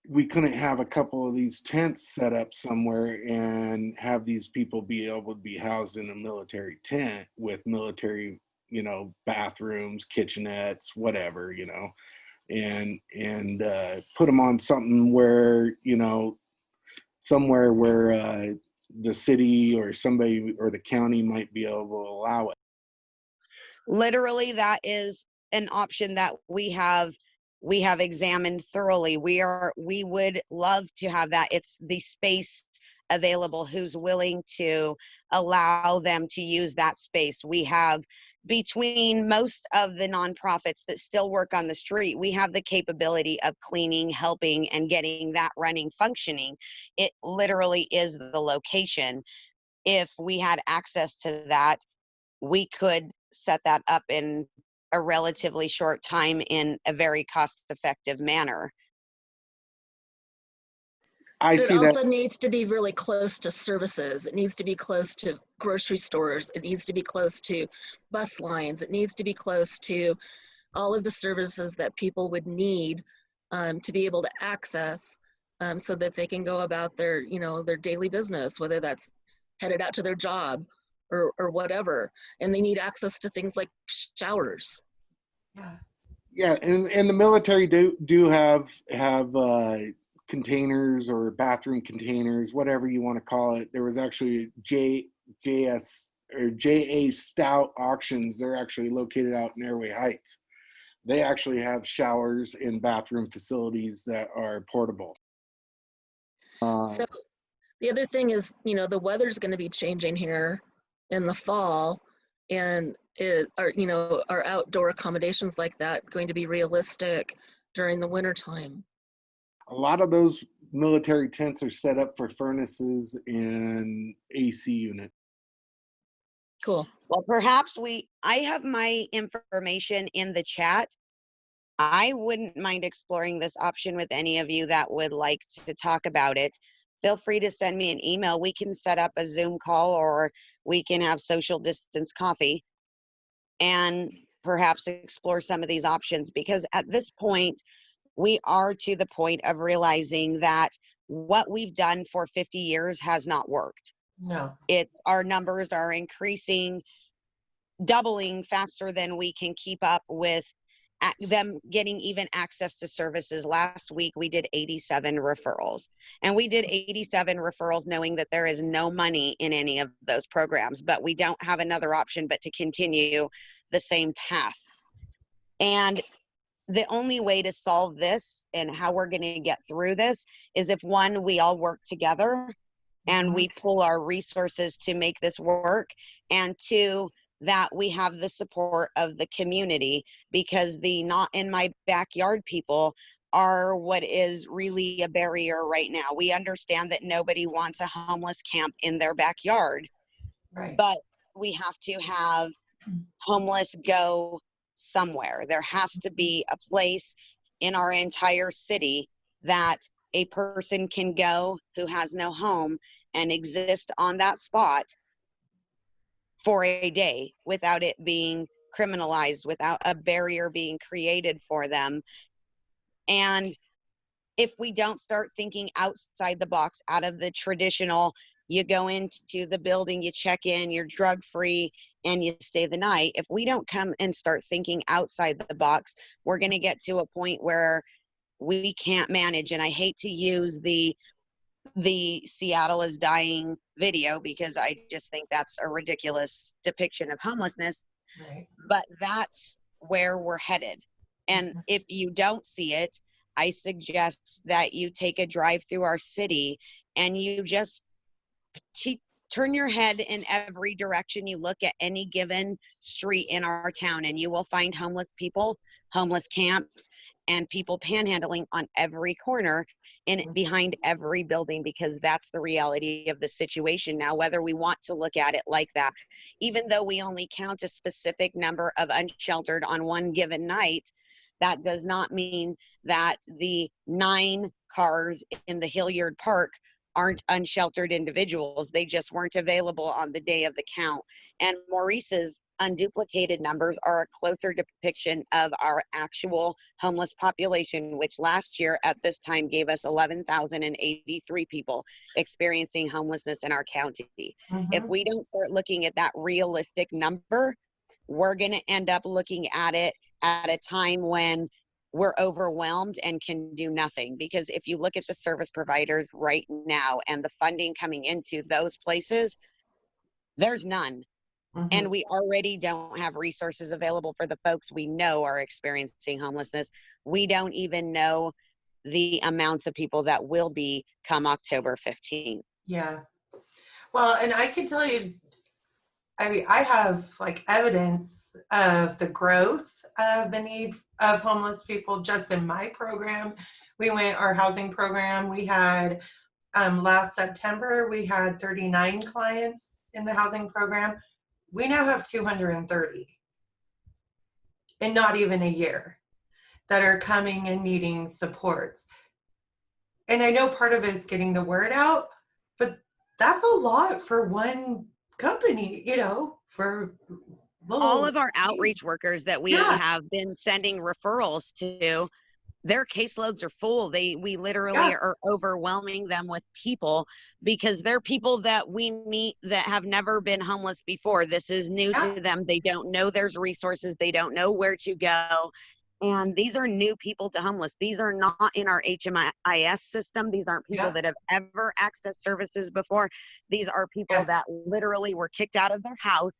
we couldn't have a couple of these tents set up somewhere and have these people be able to be housed in a military tent with military, you know, bathrooms, kitchenettes, whatever, you know, and put them on something where, you know, somewhere where the city or somebody or the county might be able to allow it. Literally, that is an option that we have examined thoroughly. We would love to have that. It's the space available, who's willing to allow them to use that space. We have, between most of the nonprofits that still work on the street, we have the capability of cleaning, helping, and getting that running, functioning. It literally is the location. If we had access to that, we could set that up in a relatively short time in a very cost-effective manner. It also needs to be really close to services. It needs to be close to grocery stores. It needs to be close to bus lines. It needs to be close to all of the services that people would need to be able to access so that they can go about their, their daily business, whether that's headed out to their job or whatever. And they need access to things like showers. Yeah, and the military do have containers or bathroom containers, whatever you want to call it. There was actually JA Stout Auctions. They're actually located out in Airway Heights. They actually have showers and bathroom facilities that are portable. So the other thing is, the weather's going to be changing here in the fall, and are outdoor accommodations like that going to be realistic during the winter time? A lot of those military tents are set up for furnaces and AC units. Cool. Well, perhaps I have my information in the chat. I wouldn't mind exploring this option with any of you that would like to talk about it. Feel free to send me an email. We can set up a Zoom call, or we can have social distance coffee and perhaps explore some of these options, because at this point, we are to the point of realizing that what we've done for 50 years has not worked. No. Our numbers are increasing, doubling faster than we can keep up with them getting even access to services. Last week, we did 87 referrals. And we did 87 referrals knowing that there is no money in any of those programs, but we don't have another option but to continue the same path. And the only way to solve this and how we're going to get through this is if, one, we all work together and we pull our resources to make this work, and two, that we have the support of the community, because the not in my backyard people are what is really a barrier right now. We understand that nobody wants a homeless camp in their backyard, right? But we have to have homeless go somewhere. There has to be a place in our entire city that a person can go who has no home and exist on that spot for a day without it being criminalized, without a barrier being created for them. And if we don't start thinking outside the box, out of the traditional, you go into the building, you check in, you're drug free, and you stay the night. If we don't come and start thinking outside the box, we're going to get to a point where we can't manage. And I hate to use the Seattle is dying video, because I just think that's a ridiculous depiction of homelessness. Right. But that's where we're headed. And if you don't see it, I suggest that you take a drive through our city and you just turn your head in every direction. You look at any given street in our town and you will find homeless people, homeless camps, and people panhandling on every corner and behind every building, because that's the reality of the situation now, whether we want to look at it like that. Even though we only count a specific number of unsheltered on one given night, that does not mean that the 9 cars in the Hilliard Park aren't unsheltered individuals. They just weren't available on the day of the count. And Maurice's unduplicated numbers are a closer depiction of our actual homeless population, which last year at this time gave us 11,083 people experiencing homelessness in our county. If we don't start looking at that realistic number, we're going to end up looking at it at a time when we're overwhelmed and can do nothing. Because if you look at the service providers right now and the funding coming into those places, there's none. And we already don't have resources available for the folks we know are experiencing homelessness. We don't even know the amounts of people that will be come October 15th. Yeah. Well, and I can tell you, I mean, I have like evidence of the growth of the need of homeless people just in my program. Our housing program, we had last September, we had 39 clients in the housing program. We now have 230 in not even a year that are coming and needing supports. And I know part of it is getting the word out, but that's a lot for one company, you know, for all of our outreach workers that we have been sending referrals to, their caseloads are full. We literally are overwhelming them with people because they're people that we meet that have never been homeless before. This is new to them. They don't know there's resources. They don't know where to go. And these are new people to homeless. These are not in our HMIS system. These aren't people that have ever accessed services before. These are people that literally were kicked out of their house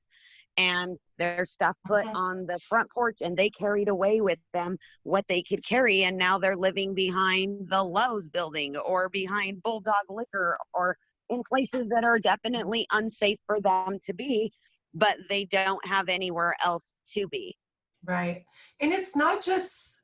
and their stuff put on the front porch, and they carried away with them what they could carry. And now they're living behind the Lowe's building or behind Bulldog Liquor or in places that are definitely unsafe for them to be, but they don't have anywhere else to be. Right. And it's not just,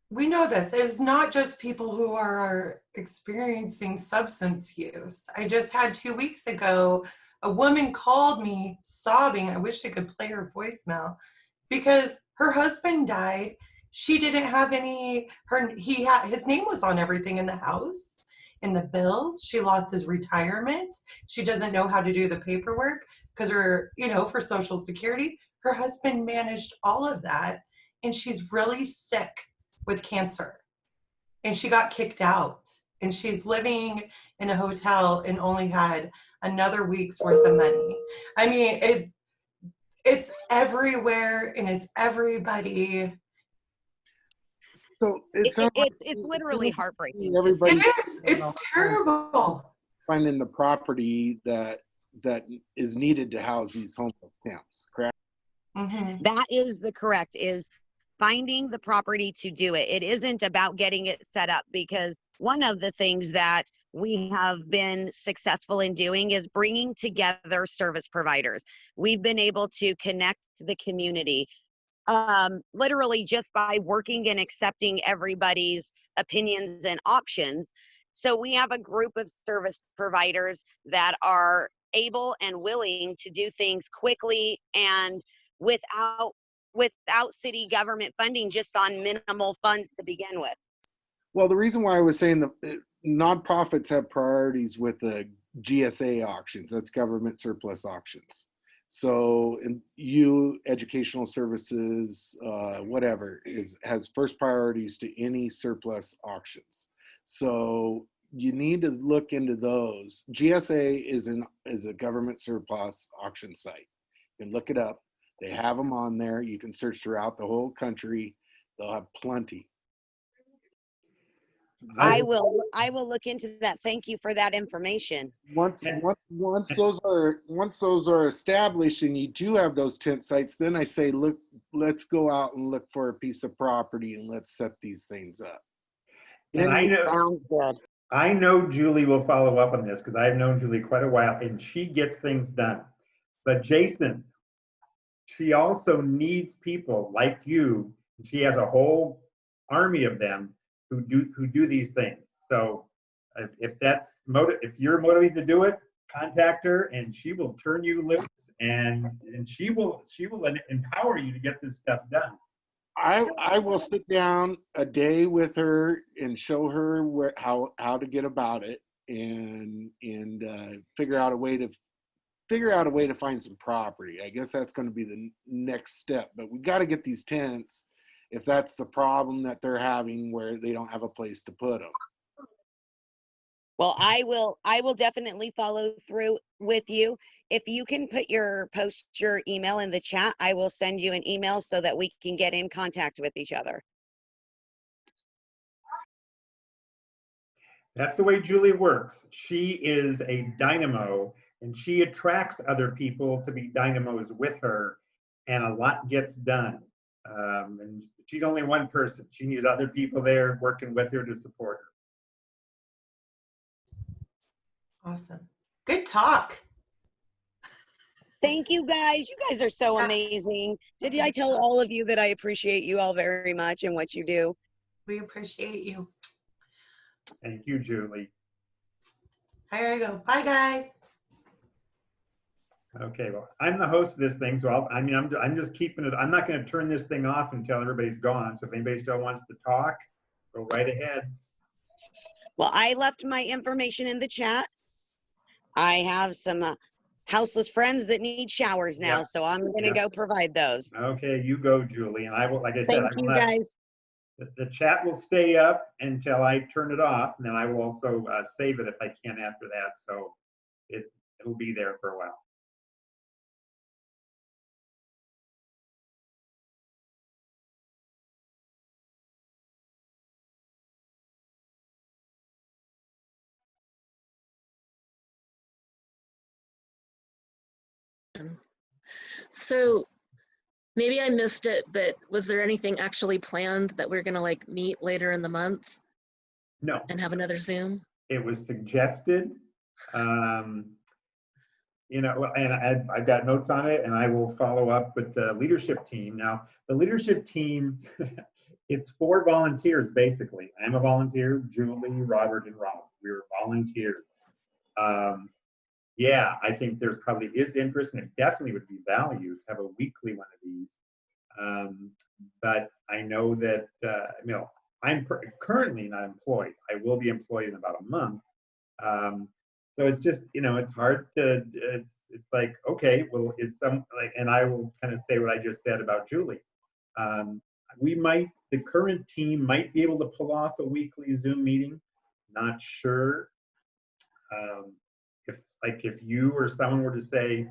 we know this, it's not just people who are experiencing substance use. I just had 2 weeks ago, a woman called me sobbing. I wish I could play her voicemail because her husband died. She didn't have any, his name was on everything in the house, in the bills. She lost his retirement. She doesn't know how to do the paperwork because for Social Security. Her husband managed all of that, and she's really sick with cancer. And she got kicked out, and she's living in a hotel and only had another week's worth of money. I mean, it's everywhere, and it's everybody. So it's literally heartbreaking. It is. It's terrible. Finding the property that is needed to house these homeless camps, correct? That is is finding the property to do it. It isn't about getting it set up, because one of the things that we have been successful in doing is bringing together service providers. We've been able to connect the community literally just by working and accepting everybody's opinions and options. So we have a group of service providers that are able and willing to do things quickly and without city government funding, just on minimal funds to begin with. Well, the reason why I was saying that nonprofits have priorities with the GSA auctions, that's government surplus auctions. So educational services, whatever, has first priorities to any surplus auctions. So you need to look into those. GSA is a government surplus auction site. You can look it up. They have them on there. You can search throughout the whole country. They'll have plenty. I will look into that. Thank you for that information. Once those are established and you do have those tent sites, then I say, look, let's go out and look for a piece of property and let's set these things up. And sounds good. I know Julie will follow up on this because I've known Julie quite a while and she gets things done. But Jason, she also needs people like you. She has a whole army of them who do these things. So if you're motivated to do it, contact her and she will turn you loose and she will empower you to get this stuff done. I will sit down a day with her and show her how to get about it and figure out a way to find some property. I guess that's going to be the next step. But we got to get these tents, if that's the problem that they're having, where they don't have a place to put them. Well, I will definitely follow through with you. If you can post your email in the chat, I will send you an email so that we can get in contact with each other. That's the way Julie works. She is a dynamo, and she attracts other people to be dynamos with her, and a lot gets done. And she's only one person. She needs other people there working with her to support her. Awesome. Good talk. Thank you guys. You guys are so amazing. Did I tell all of you that I appreciate you all very much and what you do? We appreciate you. Thank you, Julie. I gotta go. Bye, guys. Okay, well, I'm the host of this thing, so I'm just keeping it. I'm not going to turn this thing off until everybody's gone. So if anybody still wants to talk, go right ahead. Well, I left my information in the chat. I have some houseless friends that need showers now, so I'm going to go provide those. Okay, you go, Julie, and I will. Like I said, Thank you, guys. The chat will stay up until I turn it off, and then I will also save it if I can after that. So it'll be there for a while. So maybe I missed it, but was there anything actually planned that we're gonna like meet later in the month? No. And have another Zoom? It was suggested, you know, and I've got notes on it, and I will follow up with the leadership team. Now, the leadership team, it's 4 volunteers, basically. I'm a volunteer, Julie, Robert, and Rob. We're volunteers. Yeah, I think there's probably is interest, and it definitely would be value to have a weekly one of these. But I know that, you know, I'm currently not employed. I will be employed in about a month. So it's just, you know, it's hard to, it's like, okay, well, is some, like, and I will kind of say what I just said about Julie. We might, the current team might be able to pull off a weekly Zoom meeting. Not sure. If you or someone were to say,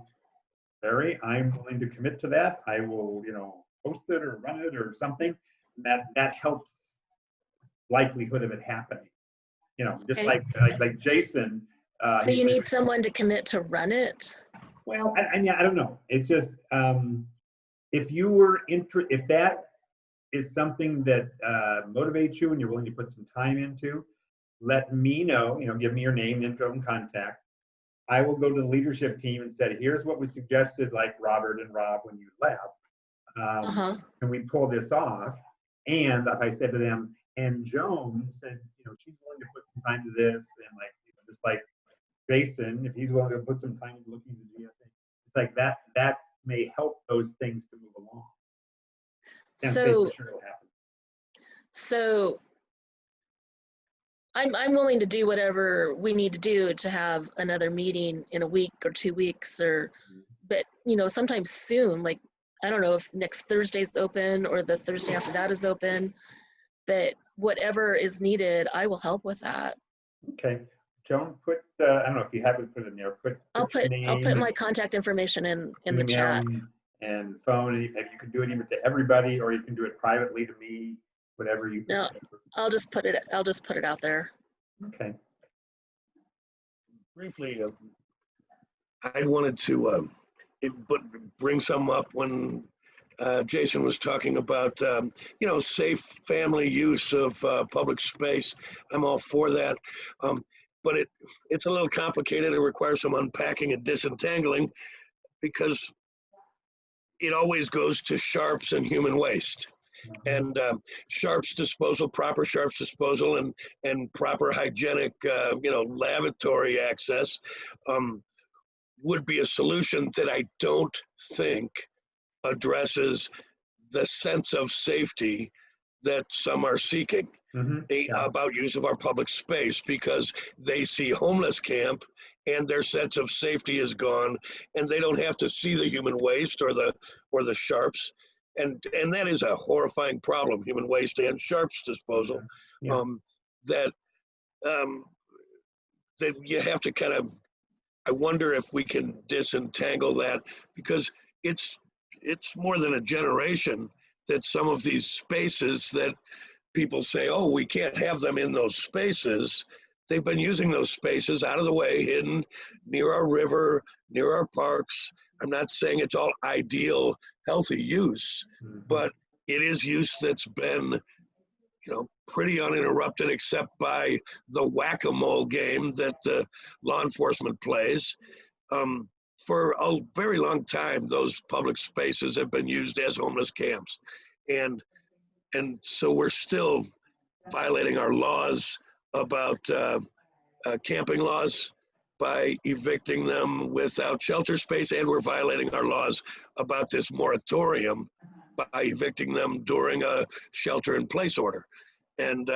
Terri, I'm willing to commit to that, I will, you know, post it or run it or something. That helps likelihood of it happening. You know, just like Jason. So you need someone to commit to run it? Well, I don't know. It's just if you were if that is something that motivates you and you're willing to put some time into, let me know. You know, give me your name, info, and contact. I will go to the leadership team and say, here's what we suggested, like Robert and Rob when you left. Can we pull this off? And if I said to them, and Joan said, you know, she's willing to put some time to this, and like, you know, just like Jason, if he's willing to put some time into looking at the GSA, it's like that may help those things to move along. And So, sure it'll happen. So I'm willing to do whatever we need to do to have another meeting in a week or 2 weeks, or, but you know, sometime soon. Like, I don't know if next Thursday's open or the Thursday after that is open, but whatever is needed, I will help with that. Okay, Joan, put I don't know if you haven't put it in there. I'll put my contact information in the chat and phone. And you can do it either to everybody, or you can do it privately to me. Whatever you. No, I'll just put it out there. Okay. Briefly, I wanted to bring some up when Jason was talking about, you know, safe family use of public space. I'm all for that. But it's a little complicated. It requires some unpacking and disentangling, because it always goes to sharps and human waste. And sharps disposal, proper sharps disposal, and proper hygienic, you know, lavatory access would be a solution that I don't think addresses the sense of safety that some are seeking about use of our public space, because they see homeless camp and their sense of safety is gone, and they don't have to see the human waste or the sharps. And that is a horrifying problem, human waste and sharps disposal. That you have to kind of, I wonder if we can disentangle that, because it's more than a generation that some of these spaces that people say, oh, we can't have them in those spaces, they've been using those spaces out of the way, hidden near our river, near our parks. I'm not saying it's all ideal, healthy use, but it is use that's been, pretty uninterrupted except by the whack-a-mole game that the law enforcement plays. For a very long time, those public spaces have been used as homeless camps. And so we're still violating our laws about camping laws by evicting them without shelter space, and we're violating our laws about this moratorium by evicting them during a shelter-in-place order. And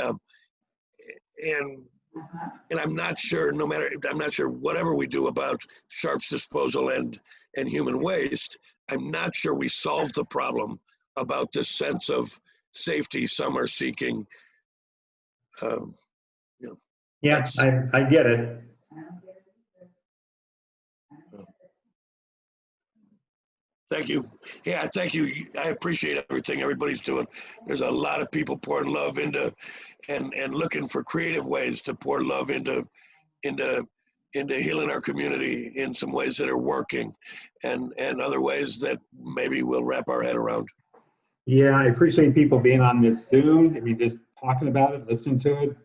I'm not sure, I'm not sure whatever we do about sharps disposal and human waste, I'm not sure we solve the problem about this sense of safety some are seeking. Yeah, I get it. Thank you. Yeah, thank you. I appreciate everything everybody's doing. There's a lot of people pouring love into and looking for creative ways to pour love into healing our community in some ways that are working and other ways that maybe we'll wrap our head around. Yeah, I appreciate people being on this Zoom. I mean, just talking about it, listening to it.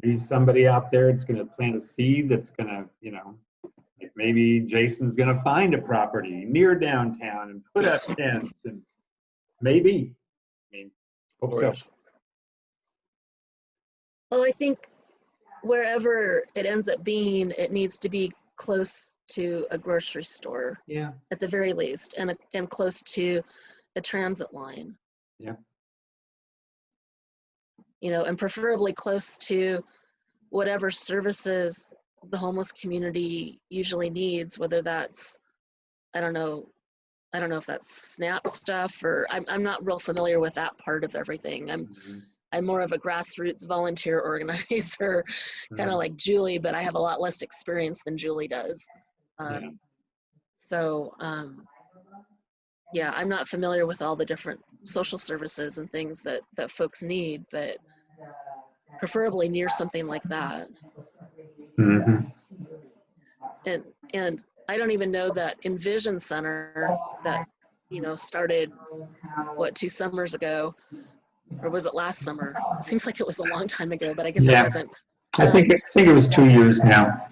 There's somebody out there that's going to plant a seed that's going to, like maybe Jason's going to find a property near downtown and put up tents, and maybe, hope so. Well, I think wherever it ends up being, it needs to be close to a grocery store. Yeah. At the very least, and close to a transit line. Yeah. And preferably close to whatever services the homeless community usually needs, whether that's, I don't know if that's SNAP stuff, or I'm not real familiar with that part of everything. I'm more of a grassroots volunteer organizer, kind of like Julie, but I have a lot less experience than Julie does. So, yeah, I'm not familiar with all the different social services and things that folks need, but preferably near something like that. And I don't even know that Envision Center that, started, 2 summers ago, or was it last summer? It seems like it was a long time ago, but I guess it wasn't. I think it was 2 years now.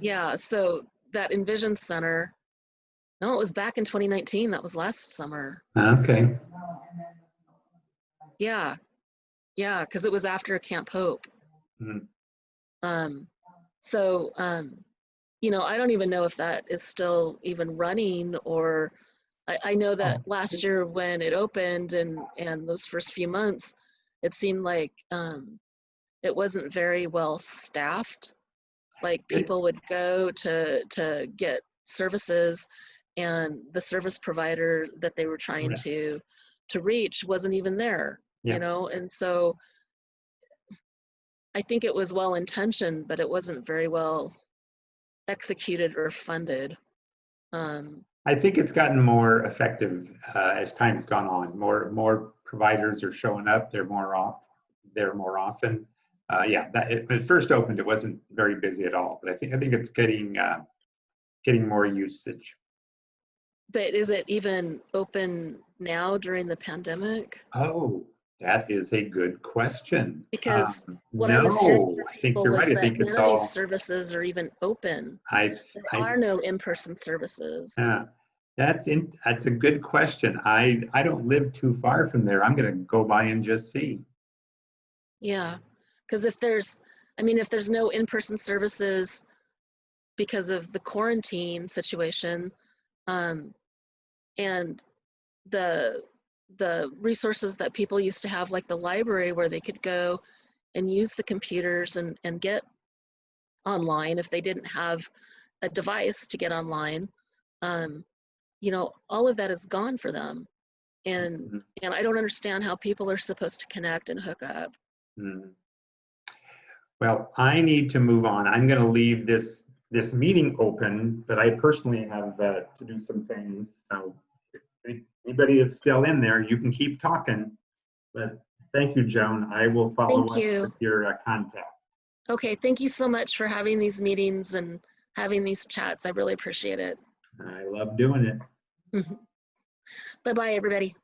Yeah, so that Envision Center, no, it was back in 2019. That was last summer. Okay. Yeah, because it was after Camp Hope. So, I don't even know if that is still even running, or I know that last year when it opened and those first few months, it seemed like it wasn't very well staffed. Like people would go to get services, and the service provider that they were trying to reach wasn't even there, and so I think it was well intentioned, but it wasn't very well executed or funded. I think it's gotten more effective as time's gone on. More providers are showing up. They're more often. When it first opened, it wasn't very busy at all, but I think it's getting more usage. But is it even open now during the pandemic? Oh, that is a good question. Because what I was hearing from I think people you're was right. I that think none it's of all. these services are even open. There are no in-person services. That's a good question. I don't live too far from there. I'm going to go by and just see. Yeah, because if there's no in-person services because of the quarantine situation, and the resources that people used to have, like the library where they could go and use the computers and get online if they didn't have a device to get online, all of that is gone for them. And I don't understand how people are supposed to connect and hook up. Well, I need to move on. I'm going to leave this meeting open, but I personally have to do some things. So anybody that's still in there, you can keep talking. But thank you, Joan. I will follow up with your contact. Okay, thank you so much for having these meetings and having these chats. I really appreciate it. I love doing it. Bye-bye, everybody.